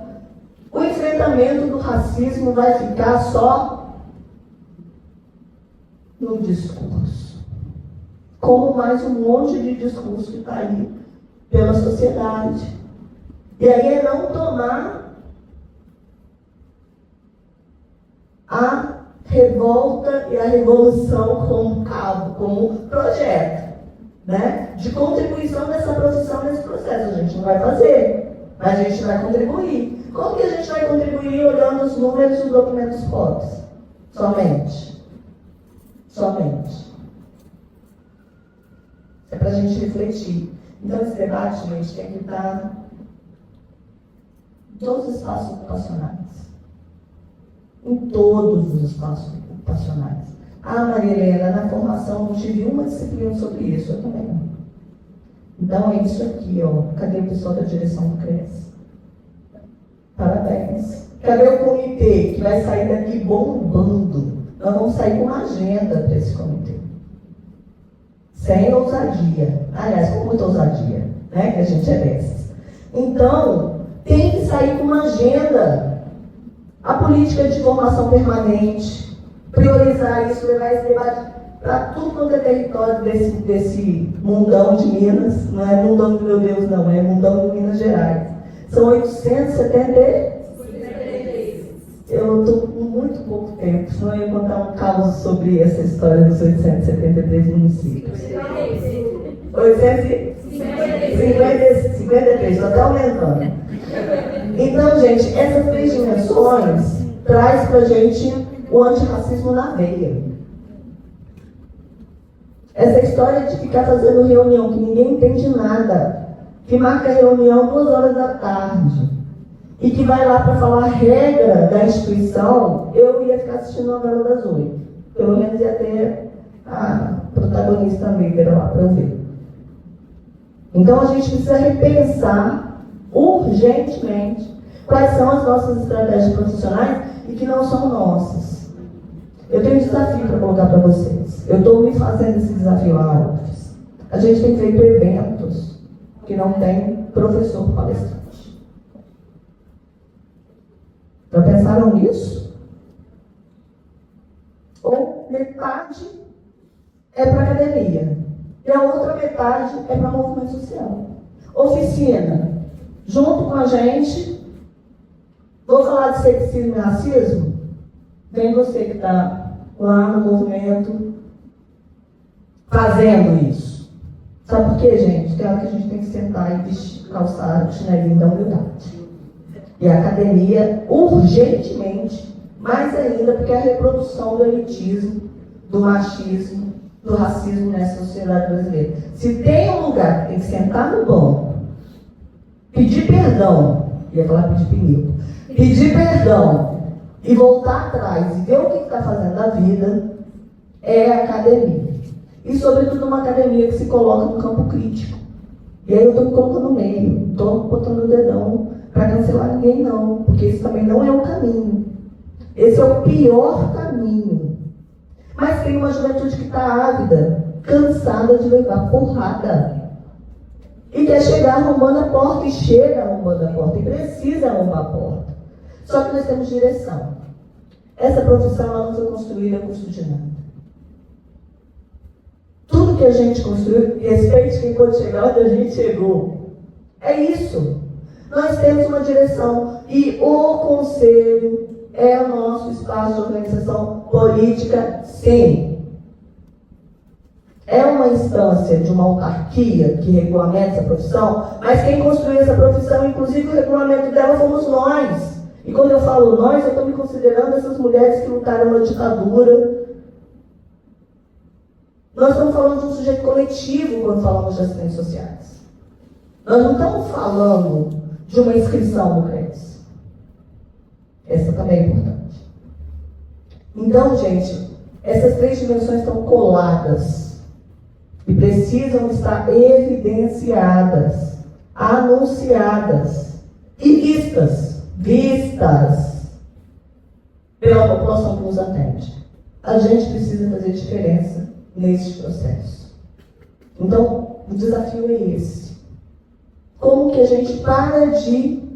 o enfrentamento do racismo vai ficar só no discurso. Como mais um monte de discurso que está aí pela sociedade. E aí é não tomar a revolta e a revolução como cabo, como projeto, né? De contribuição dessa profissão nesse processo. A gente não vai fazer, mas a gente vai contribuir. Como que a gente vai contribuir olhando os números dos documentos fotos? Somente. É para a gente refletir. Então esse debate, gente, tem que estar em todos os espaços ocupacionais. Em todos os espaços ocupacionais. Ah, Maria Helena, na formação não tive uma disciplina sobre isso. Eu também não. Então é isso aqui, ó. Cadê o pessoal da direção do CRES? Parabéns. Cadê o comitê que vai sair daqui bombando? Nós vamos sair com uma agenda para esse comitê. Sem ousadia. Aliás, com muita ousadia, né? Que a gente é dessas. Então, tem que sair com uma agenda. A política de formação permanente, priorizar isso, levar esse debate para tudo quanto é território desse mundão de Minas. Não é mundão do meu Deus, não, é mundão de Minas Gerais. São 870. Eu estou com muito pouco tempo, senão eu ia contar um caos sobre essa história dos 873 municípios. 853, estou até aumentando. Então, gente, essas três dimensões traz para a gente o antirracismo na veia. Essa história de ficar fazendo reunião que ninguém entende nada, que marca reunião 2 da tarde, e que vai lá para falar a regra da instituição, eu ia ficar assistindo a novela das 8. Pelo menos ia ter a protagonista negra lá para eu ver. Então a gente precisa repensar urgentemente quais são as nossas estratégias profissionais e que não são nossas. Eu tenho um desafio para colocar para vocês. Eu estou me fazendo esse desafio lá, UFES. A gente tem feito eventos que não tem professor palestrante. Já pensaram nisso? Ou metade é para academia e a outra metade é para movimento social. Oficina, junto com a gente, vou falar de sexismo e racismo. Vem você que está lá no movimento fazendo isso. Sabe por quê, gente? Tem hora que a gente tem que sentar e vestir, calçar o chinelinho da humildade. E a academia, urgentemente, mais ainda, porque é a reprodução do elitismo, do machismo, do racismo nessa sociedade brasileira. Se tem um lugar que tem que sentar no banco, pedir perdão ia falar pedir pinico. Pedir perdão e voltar atrás e ver o que está fazendo da vida é academia. E, sobretudo, uma academia que se coloca no campo crítico. E aí eu estou me colocando no meio, não estou botando o dedão para cancelar ninguém, não, porque isso também não é o caminho. Esse é o pior caminho. Mas tem uma juventude que está ávida, cansada de levar porrada. E quer chegar arrombando a porta, e chega arrombando a porta, e precisa arrombar a porta. Só que nós temos direção. Essa profissão ela não foi construída a custo de nada. Tudo que a gente construiu, respeite quem pode chegar onde a gente chegou. É isso. Nós temos uma direção. E o conselho é o nosso espaço de organização política, sim. É uma instância de uma autarquia que regulamenta essa profissão, mas quem construiu essa profissão, inclusive o regulamento dela, fomos nós. E quando eu falo nós, eu estou me considerando essas mulheres que lutaram na ditadura. Nós estamos falando de um sujeito coletivo quando falamos de assistentes sociais. Nós não estamos falando de uma inscrição no CRES. Essa também é importante. Então, gente, essas três dimensões estão coladas e precisam estar evidenciadas, anunciadas e vistas pela população que nos atende. A gente precisa fazer diferença nesse processo. Então, o desafio é esse. Como que a gente para de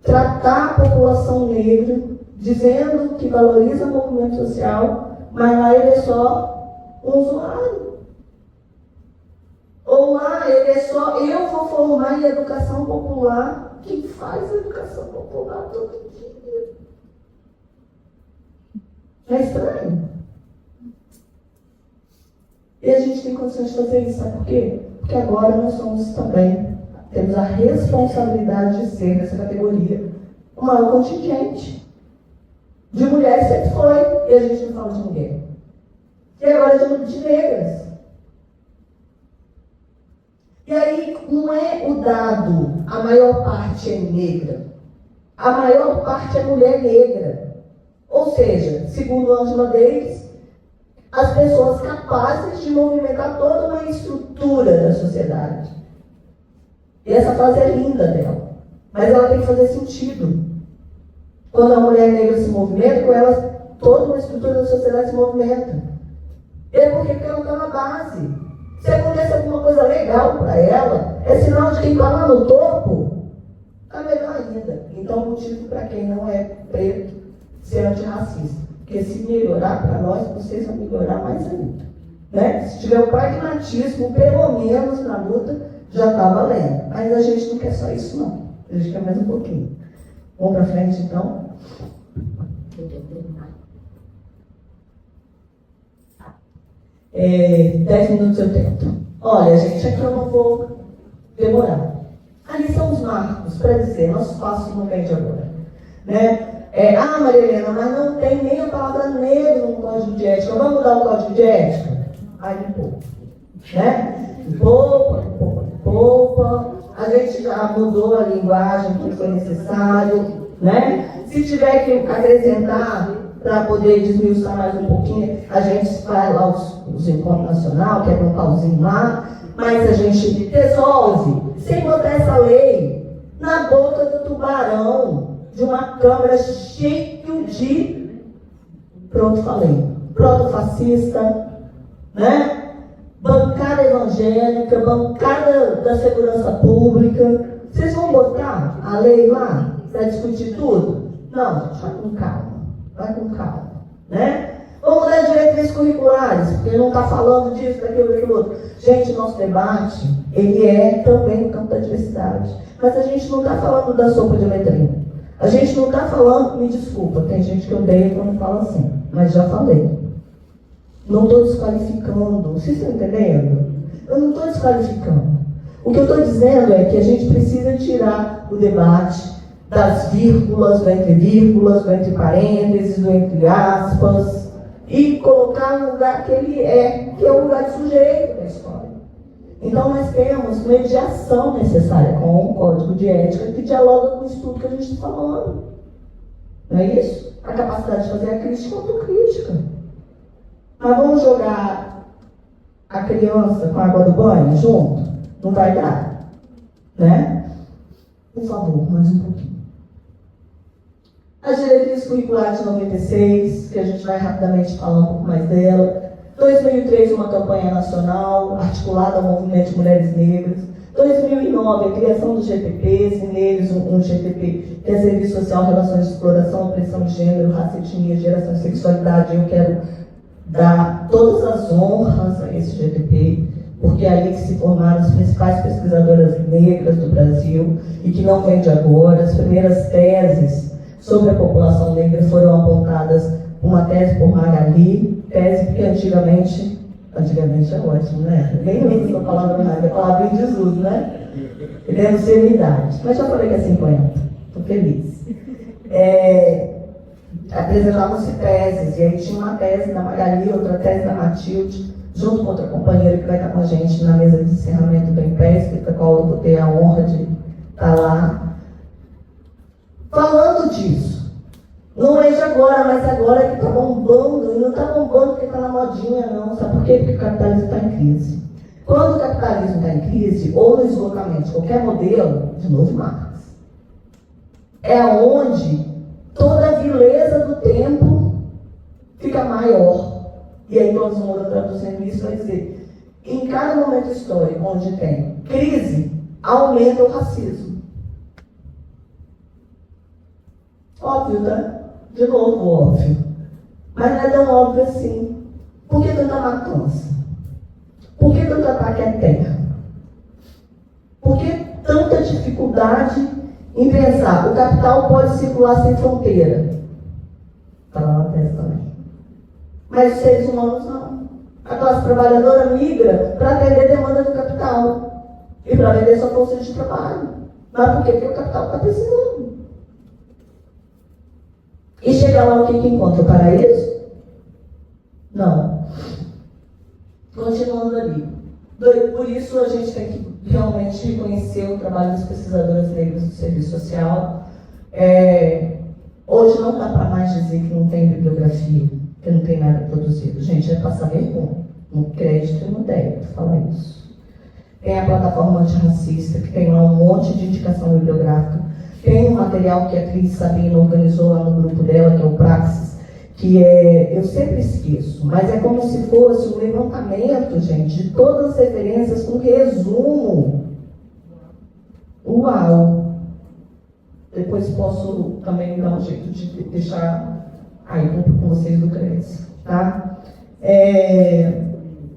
tratar a população negra dizendo que valoriza o movimento social, mas lá ele é só um usuário. Ou lá ele é só, eu vou formar em educação popular. Quem faz a educação popular todo dia? É estranho. E a gente tem condições de fazer isso, sabe por quê? Porque agora nós somos também, temos a responsabilidade de ser, nessa categoria, o maior contingente. De mulheres sempre foi, e a gente não fala de mulher. E agora de negras. E aí, não é o dado, a maior parte é negra. A maior parte é mulher negra. Ou seja, segundo Angela Davis, as pessoas capazes de movimentar toda uma estrutura da sociedade. E essa frase é linda dela. Mas ela tem que fazer sentido. Quando a mulher negra se movimenta, com ela, toda uma estrutura da sociedade se movimenta. É porque ela está na base. Se acontece alguma coisa legal para ela, é sinal de quem está lá no topo, está melhor ainda. Então, motivo para quem não é preto ser antirracista. Porque se melhorar para nós, vocês vão melhorar mais ainda. Né? Se tiver o pragmatismo, pelo menos na luta, já está valendo. Mas a gente não quer só isso, não. A gente quer mais um pouquinho. Vamos para frente, então. 10 minutos eu tento. Olha, gente, aqui eu não vou demorar. Ali são os marcos para dizer, nosso passo não vem de agora. Né? Maria Helena, mas não tem nem a palavra negro no código de ética. Vamos mudar o código de ética? Aí de pouco. Né? Poupa. A gente já mudou a linguagem que foi necessário. Né? Se tiver que acrescentar para poder desmiuçar mais um pouquinho, a gente faz lá os encontros nacionais, quebra um pauzinho lá, mas a gente resolve, sem botar essa lei na boca do tubarão, de uma Câmara cheio de, pronto, falei, protofascista, né? Bancada evangélica, bancada da segurança pública. Vocês vão botar a lei lá para discutir tudo? Não, gente, vai com calma, né? Vamos mudar diretrizes curriculares, porque não está falando disso, daquilo outro. Gente, nosso debate, ele é também no campo da diversidade. Mas a gente não está falando da sopa de letrinha. A gente não está falando, me desculpa, tem gente que odeia quando fala assim, mas já falei. Não estou desqualificando, vocês estão entendendo? Eu não estou desqualificando. O que eu estou dizendo é que a gente precisa tirar o debate das vírgulas, do entre vírgulas, do entre parênteses, do entre aspas, e colocar no lugar que ele é, que é o lugar de sujeito da história. Então, nós temos mediação necessária com o código de ética que dialoga com isso tudo que a gente está falando. Não é isso? A capacidade de fazer a crítica e a autocrítica. Mas vamos jogar a criança com a água do banho junto? Não vai dar. Né? Por favor, mais um pouquinho. As diretrizes curriculares de 96, que a gente vai rapidamente falar um pouco mais dela. 2003, uma campanha nacional articulada ao movimento de mulheres negras. 2009, a criação dos GTPs, e neles um GTP, que é Serviço Social, Relações de Exploração, Opressão de Gênero, Raça, Etnia, Geração e Sexualidade. Eu quero dar todas as honras a esse GTP, porque é ali que se formaram as principais pesquisadoras negras do Brasil, e que não vem de agora. As primeiras teses sobre a população negra foram apontadas, uma tese por Magali, tese porque antigamente é ótimo, né? Nem uso essa palavra mais, é a palavra em desuso, né? Deve ser minha idade, mas já falei que é 50, estou feliz. Apresentavam-se teses, e aí tinha uma tese da Magali, outra tese da Matilde, junto com outra companheira que vai estar com a gente na mesa de encerramento do IMPESC, para a qual eu vou ter a honra de estar lá. Falando disso, não é de agora, mas agora que está bombando, e não está bombando porque está na modinha, não. Sabe por quê? Porque o capitalismo está em crise. Quando o capitalismo está em crise, ou no esgotamento de qualquer modelo, de novo Marx, é onde toda a vileza do tempo fica maior. E aí Cláudio Moura, traduzindo isso, vai dizer: em cada momento histórico onde tem crise, aumenta o racismo. Óbvio, né? De novo, óbvio. Mas não é tão óbvio assim. Por que tanta matança? Por que tanto ataque à terra? Por que tanta dificuldade em pensar o capital pode circular sem fronteira? Está lá na tese também. Mas os seres humanos não. A classe trabalhadora migra para atender a demanda do capital e para vender sua força de trabalho. Mas por quê? Porque o capital está precisando. E chega lá, o que encontra? O paraíso? Não. Continuando ali. Por isso a gente tem que realmente reconhecer o trabalho das pesquisadoras negras do serviço social. Hoje não dá para mais dizer que não tem bibliografia, que não tem nada produzido. Gente, é passar vergonha, no crédito e no débito falar isso. Tem a plataforma antirracista, que tem lá um monte de indicação bibliográfica. Tem um material que a Cris Sabino organizou lá no grupo dela, que é o Praxis, que eu sempre esqueço, mas é como se fosse um levantamento, gente, de todas as referências com resumo. Uau! Depois posso também dar um jeito de deixar aí com vocês do CRES, tá?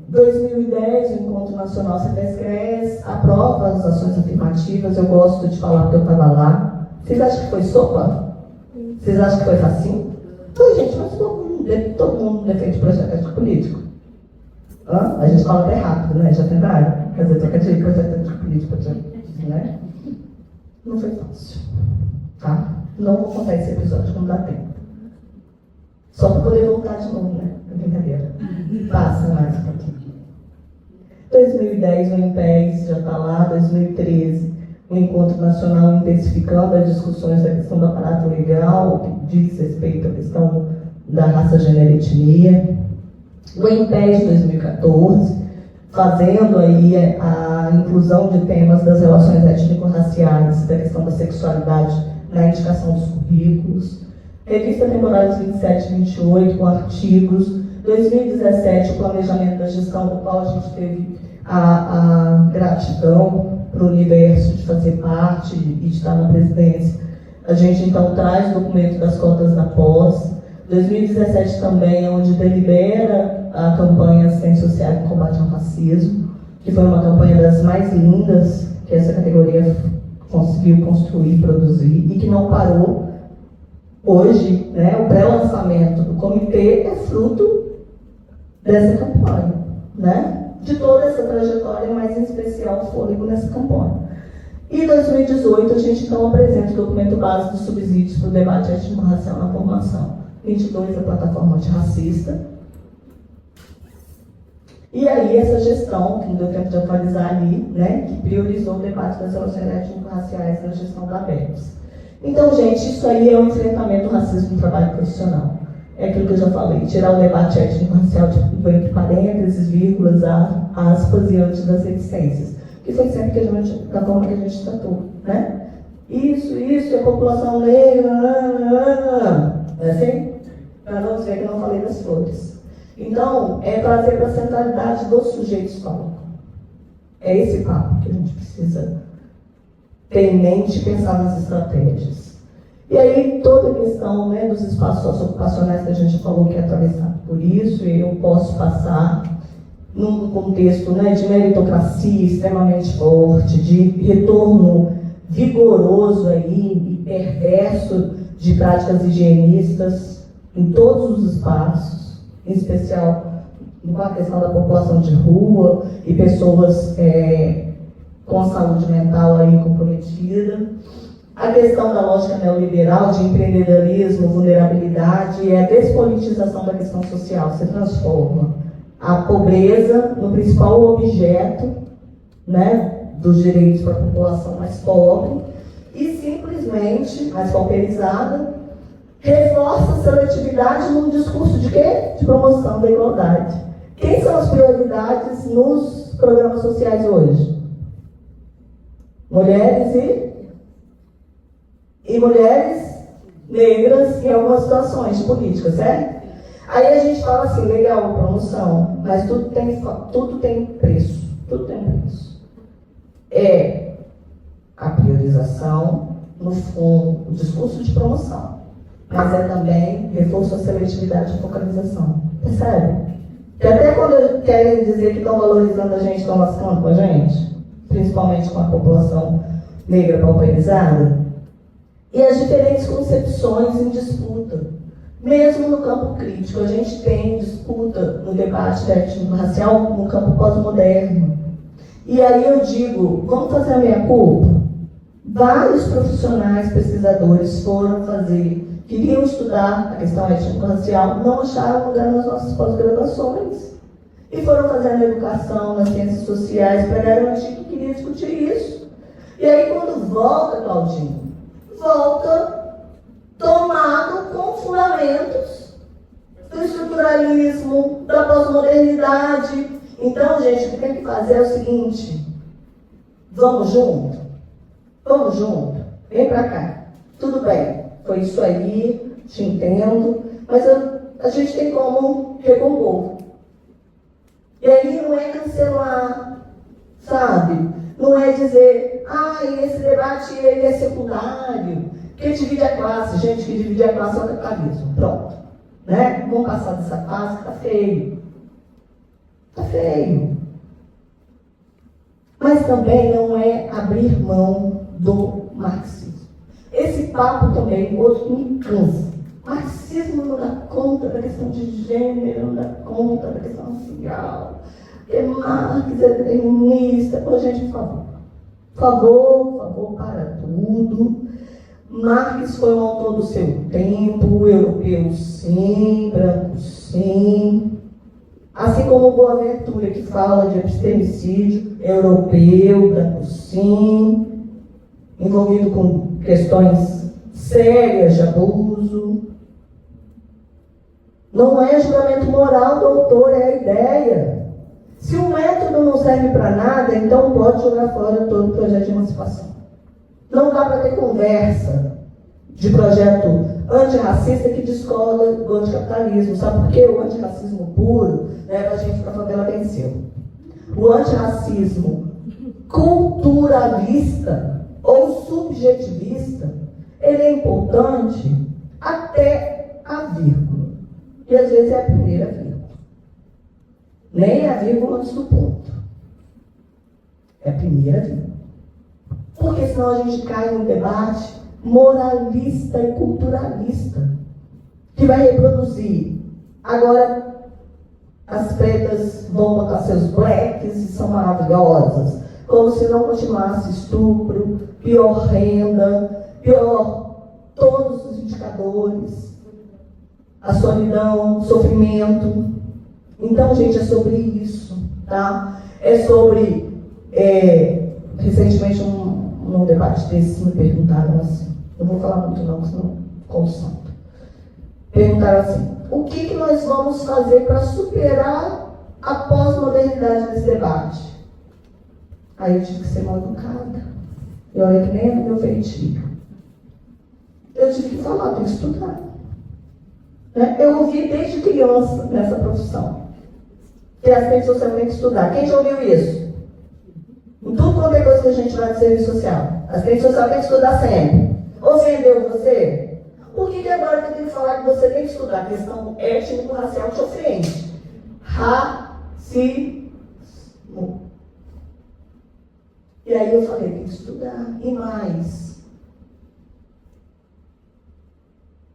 2010, o Encontro Nacional CETES-CRES aprova as ações afirmativas. Eu gosto de falar porque eu estava lá. Vocês acham que foi sopa? Vocês acham que foi facinho? Então, gente, mas todo mundo defende projeto ético político. A gente fala até rápido, né? Já tentaram? Quer dizer, troca de projeto ético político, né? Não foi fácil, tá? Não vou contar esse episódio, não dá tempo. Só para poder voltar de novo, né? É brincadeira. Passa mais um pouquinho. 2010, o IMPES já está lá. 2013, o Encontro Nacional intensificando as discussões da questão do aparato legal, que diz respeito à questão da raça, gênero e etnia. O IMPES 2014, fazendo aí a inclusão de temas das relações étnico-raciais, da questão da sexualidade na indicação dos currículos. Revista Temporários 27 e 28, com artigos. 2017, o planejamento da gestão, do qual a gente teve a gratidão para o universo de fazer parte e de estar na presidência. A gente, então, traz o documento das cotas da pós. 2017 também é onde delibera a campanha Assistência Social e Combate ao Racismo, que foi uma campanha das mais lindas que essa categoria conseguiu construir e produzir, e que não parou. Hoje, né, o pré-lançamento do comitê é fruto dessa campanha, né? De toda essa trajetória, mas em especial o fôlego nessa campanha. E em 2018, a gente então apresenta o documento base dos subsídios para o debate étnico-racial na formação. 22, a plataforma antirracista. E aí essa gestão, que não deu tempo de atualizar ali, né, que priorizou o debate das relações étnico-raciais na gestão da BEPS. Então, gente, isso aí é um enfrentamento do racismo no trabalho profissional. É aquilo que eu já falei, tirar o debate étnico-racial entre parênteses, vírgulas, aspas e antes das reticências. Que foi sempre que da forma que a gente tratou, né? Isso, é população negra, não é assim? Para não dizer que eu não falei das flores. Então, é trazer para a centralidade dos sujeitos históricos. É esse papo que a gente precisa ter em mente e pensar nas estratégias. E aí, toda a questão, né, dos espaços socioocupacionais que a gente falou que é atravessado por isso, e eu posso passar num contexto, né, de meritocracia extremamente forte, de retorno vigoroso aí, e perverso de práticas higienistas em todos os espaços, em especial com a questão da população de rua e pessoas com saúde mental aí comprometida. A questão da lógica neoliberal de empreendedorismo, vulnerabilidade e a despolitização da questão social. Se transforma a pobreza no principal objeto, né, dos direitos para a população mais pobre e simplesmente, mais pauperizada, reforça a seletividade num discurso de quê? De promoção da igualdade. Quem são as prioridades nos programas sociais hoje? Mulheres e mulheres negras em algumas situações políticas, certo? Aí a gente fala assim, legal, promoção, mas tudo tem preço. Tudo tem preço. É a priorização, no fundo, o discurso de promoção. Mas é também reforço a seletividade e focalização. Percebe? Que até quando querem dizer que estão valorizando a gente, estão lascando com a gente, principalmente com a população negra pauperizada, e as diferentes concepções em disputa. Mesmo no campo crítico, a gente tem disputa no debate étnico-racial no campo pós-moderno. E aí eu digo, vamos fazer a meia-culpa? Vários profissionais, pesquisadores foram queriam estudar a questão étnico-racial, não acharam lugar nas nossas pós-graduações. E foram fazendo educação nas ciências sociais para garantir que queria discutir isso. E aí quando volta, Claudinho, volta tomado com fundamentos do estruturalismo, da pós-modernidade. Então, gente, o que tem que fazer é o seguinte: vamos junto? Vamos junto? Vem pra cá. Tudo bem, foi isso aí, te entendo, mas a gente tem como recompor. E aí não é cancelar, sabe? Não é dizer, esse debate ele é secundário, que divide a classe. Gente, que divide a classe é o capitalismo. Pronto. Né? Vamos passar dessa fase, tá feio. Tá feio. Mas também não é abrir mão do marxismo. Esse papo também, outro me cansa. Marxismo não dá conta da questão de gênero, não dá conta da questão racial. Porque Marx é determinista. Pô, gente, por favor. Por favor, para tudo. Marx foi um autor do seu tempo, europeu sim, branco sim. Assim como Boaventura, que fala de epistemicídio, europeu, branco sim, envolvido com questões sérias de abuso. Não é julgamento moral do autor, é a ideia. Se o método não serve para nada, então pode jogar fora todo o projeto de emancipação. Não dá para ter conversa de projeto antirracista que descola do anticapitalismo. Sabe por quê? O antirracismo puro leva a gente para a favela venceu. O antirracismo culturalista ou subjetivista, ele é importante até a vírgula. E às vezes é a primeira vírgula. Nem a vírgula antes do ponto. É a primeira vírgula. Porque senão a gente cai num debate moralista e culturalista, que vai reproduzir. Agora, as pretas vão botar seus blacks e são maravilhosas, como se não continuasse estupro, pior renda, pior todos os indicadores, a solidão, o sofrimento. Então, gente, é sobre isso, tá? É sobre, recentemente, num debate desse, me perguntaram assim, não vou falar muito não, senão conto santo. Perguntaram assim, o que nós vamos fazer para superar a pós-modernidade desse debate? Aí eu tive que ser mal educada. E olha que nem é do meu feitio. Eu tive que falar, tem que estudar. Né? Eu ouvi desde criança nessa profissão que a assistente social tem que estudar. Quem já ouviu isso? Em tudo quanto é coisa que a gente vai de serviço social. A assistente social tem que estudar sempre. Ofendeu você? Por que agora que eu tenho que falar que você tem que estudar? A questão étnico-racial te ofende. Racismo. E aí eu falei, tem que estudar. E mais.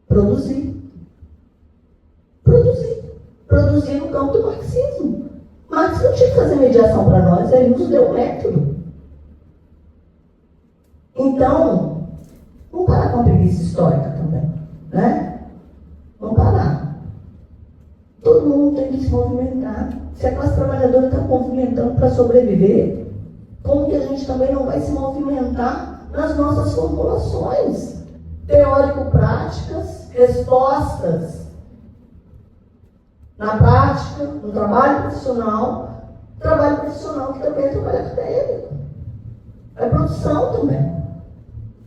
Produzir. Produzir no campo do marxismo. Marx não tinha que fazer mediação para nós, ele nos deu um método. Então, vamos parar com a preguiça histórica também, né? Vamos parar. Todo mundo tem que se movimentar. Se a classe trabalhadora está movimentando para sobreviver, como que a gente também não vai se movimentar nas nossas formulações teórico-práticas, respostas na prática, no trabalho profissional que também é trabalho acadêmico, é produção também.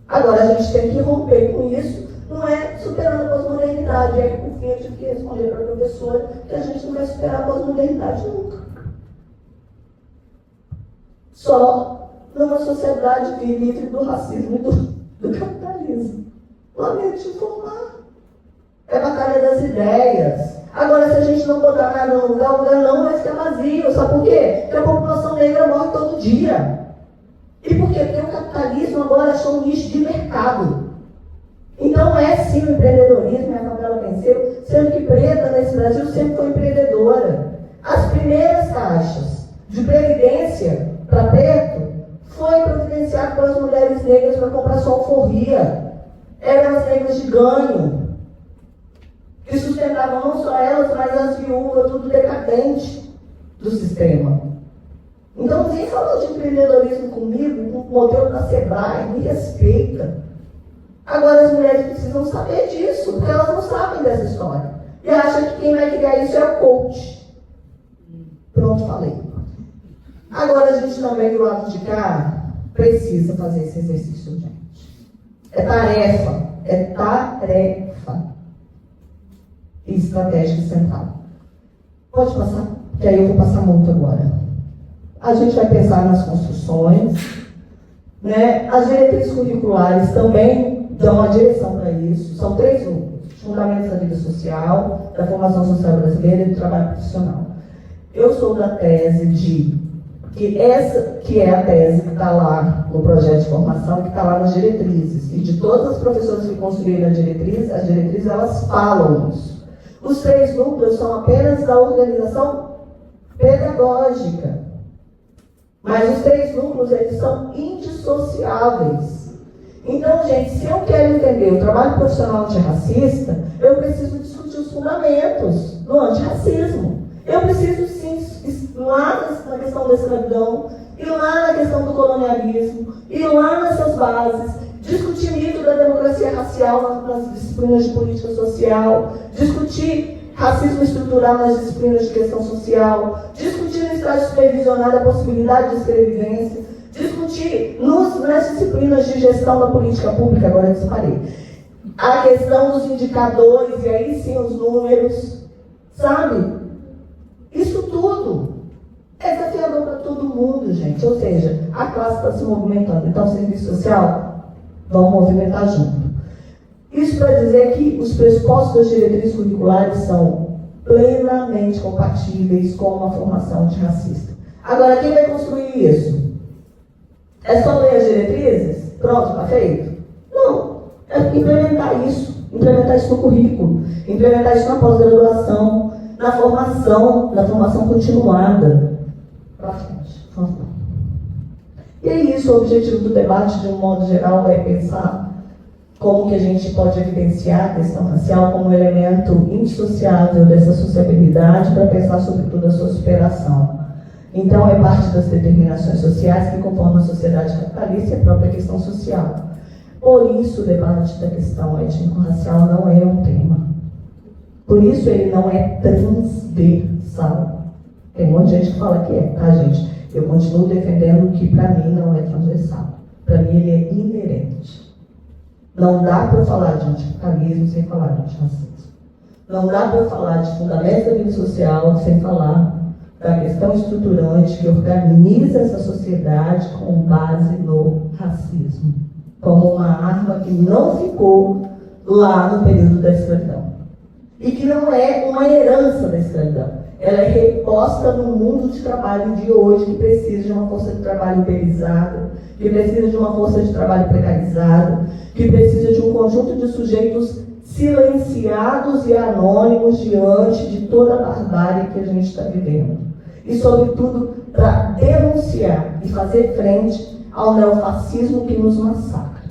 Agora a gente tem que romper com isso, não é superando a pós-modernidade. Aí por fim eu tive que responder para a professora que a gente não vai superar a pós-modernidade nunca. Só numa sociedade livre do racismo e do capitalismo. Lamento te informar. É batalha das ideias. Agora, se a gente não botar nada no lugar, o lugar não vai ficar vazio. Sabe por quê? Porque a população negra morre todo dia. E por quê? Porque o capitalismo agora achou um nicho de mercado. Então é sim o empreendedorismo, a favela venceu, sendo que preta nesse Brasil sempre foi empreendedora. As primeiras taxas de previdência para preto foi providenciado pelas mulheres negras para comprar sua alforria. Eram as negras de ganho, que sustentavam não só elas, mas as viúvas, tudo decadente do sistema. Então, quem falou de empreendedorismo comigo, com o modelo da Sebrae, me respeita. Agora, as mulheres precisam saber disso, porque elas não sabem dessa história. E acham que quem vai criar isso é o coach. Pronto, falei. Agora, a gente também, do lado de cá, precisa fazer esse exercício, gente. É tarefa. E estratégica central. Pode passar? Que aí eu vou passar muito agora. A gente vai pensar nas construções, né? As diretrizes curriculares também dão uma direção para isso. São 3 núcleos: fundamentos da vida social, da formação social brasileira e do trabalho profissional. Eu sou da tese de que essa que é a tese que está lá no projeto de formação, que está lá nas diretrizes. E de todas as professoras que construíram as diretrizes elas falam isso. Os 3 núcleos são apenas da organização pedagógica. Mas os 3 núcleos, eles são indissociáveis. Então, gente, se eu quero entender o trabalho profissional antirracista, eu preciso discutir os fundamentos do antirracismo. Eu preciso, sim, ir lá na questão da escravidão, ir lá na questão do colonialismo, ir lá nessas bases, discutir mito da democracia racial nas disciplinas de política social, discutir racismo estrutural nas disciplinas de questão social, discutir no estágio supervisionado a possibilidade de escrevivência, discutir nas disciplinas de gestão da política pública, agora eu disparei, a questão dos indicadores, e aí sim os números, sabe? Isso tudo é desafiador para todo mundo, gente. Ou seja, a classe está se movimentando. Então, o serviço social vão movimentar junto. Isso para dizer que os pressupostos das diretrizes curriculares são plenamente compatíveis com uma formação antirracista. Agora, quem vai construir isso? É só ler as diretrizes? Pronto, está feito? Não. É implementar isso no currículo, implementar isso na pós-graduação, na formação continuada. Para frente, por favor. E é isso, o objetivo do debate, de um modo geral, é pensar como que a gente pode evidenciar a questão racial como um elemento indissociável dessa sociabilidade para pensar sobretudo a sua superação. Então, é parte das determinações sociais que conformam a sociedade capitalista e a própria questão social. Por isso, o debate da questão étnico-racial não é um tema. Por isso, ele não é transversal. Tem um monte de gente que fala que é, tá, gente? Eu continuo defendendo que, para mim, não é transversal. Para mim, ele é inerente. Não dá para eu falar de anticapitalismo sem falar de antirracismo. Não dá para eu falar de fundamentos da vida social sem falar da questão estruturante que organiza essa sociedade com base no racismo, como uma arma que não ficou lá no período da escravidão. E que não é uma herança da escravidão. Ela é reposta no mundo de trabalho de hoje, que precisa de uma força de trabalho uberizada, que precisa de uma força de trabalho precarizada, que precisa de um conjunto de sujeitos silenciados e anônimos diante de toda a barbárie que a gente está vivendo. E, sobretudo, para denunciar e fazer frente ao neofascismo que nos massacra.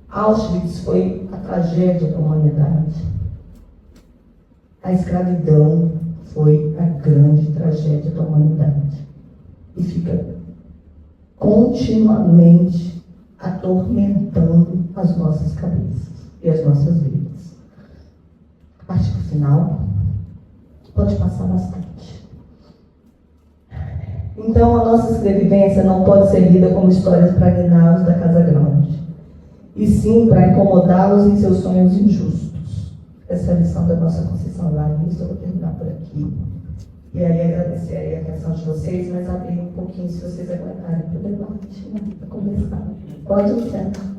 Auschwitz foi a tragédia da humanidade. A escravidão foi a grande tragédia da humanidade. E fica continuamente atormentando as nossas cabeças e as nossas vidas. Parte para o final. Pode passar bastante. Então, a nossa escrevivência não pode ser lida como histórias para guiná-los da casa grande, e sim para incomodá-los em seus sonhos injustos. Essa é a lição da nossa Conceição Larissa. Eu vou terminar por aqui. E aí agradecer a atenção de vocês, mas abrir um pouquinho, se vocês aguentarem, para o debate, né? Para conversar. Pode sentar.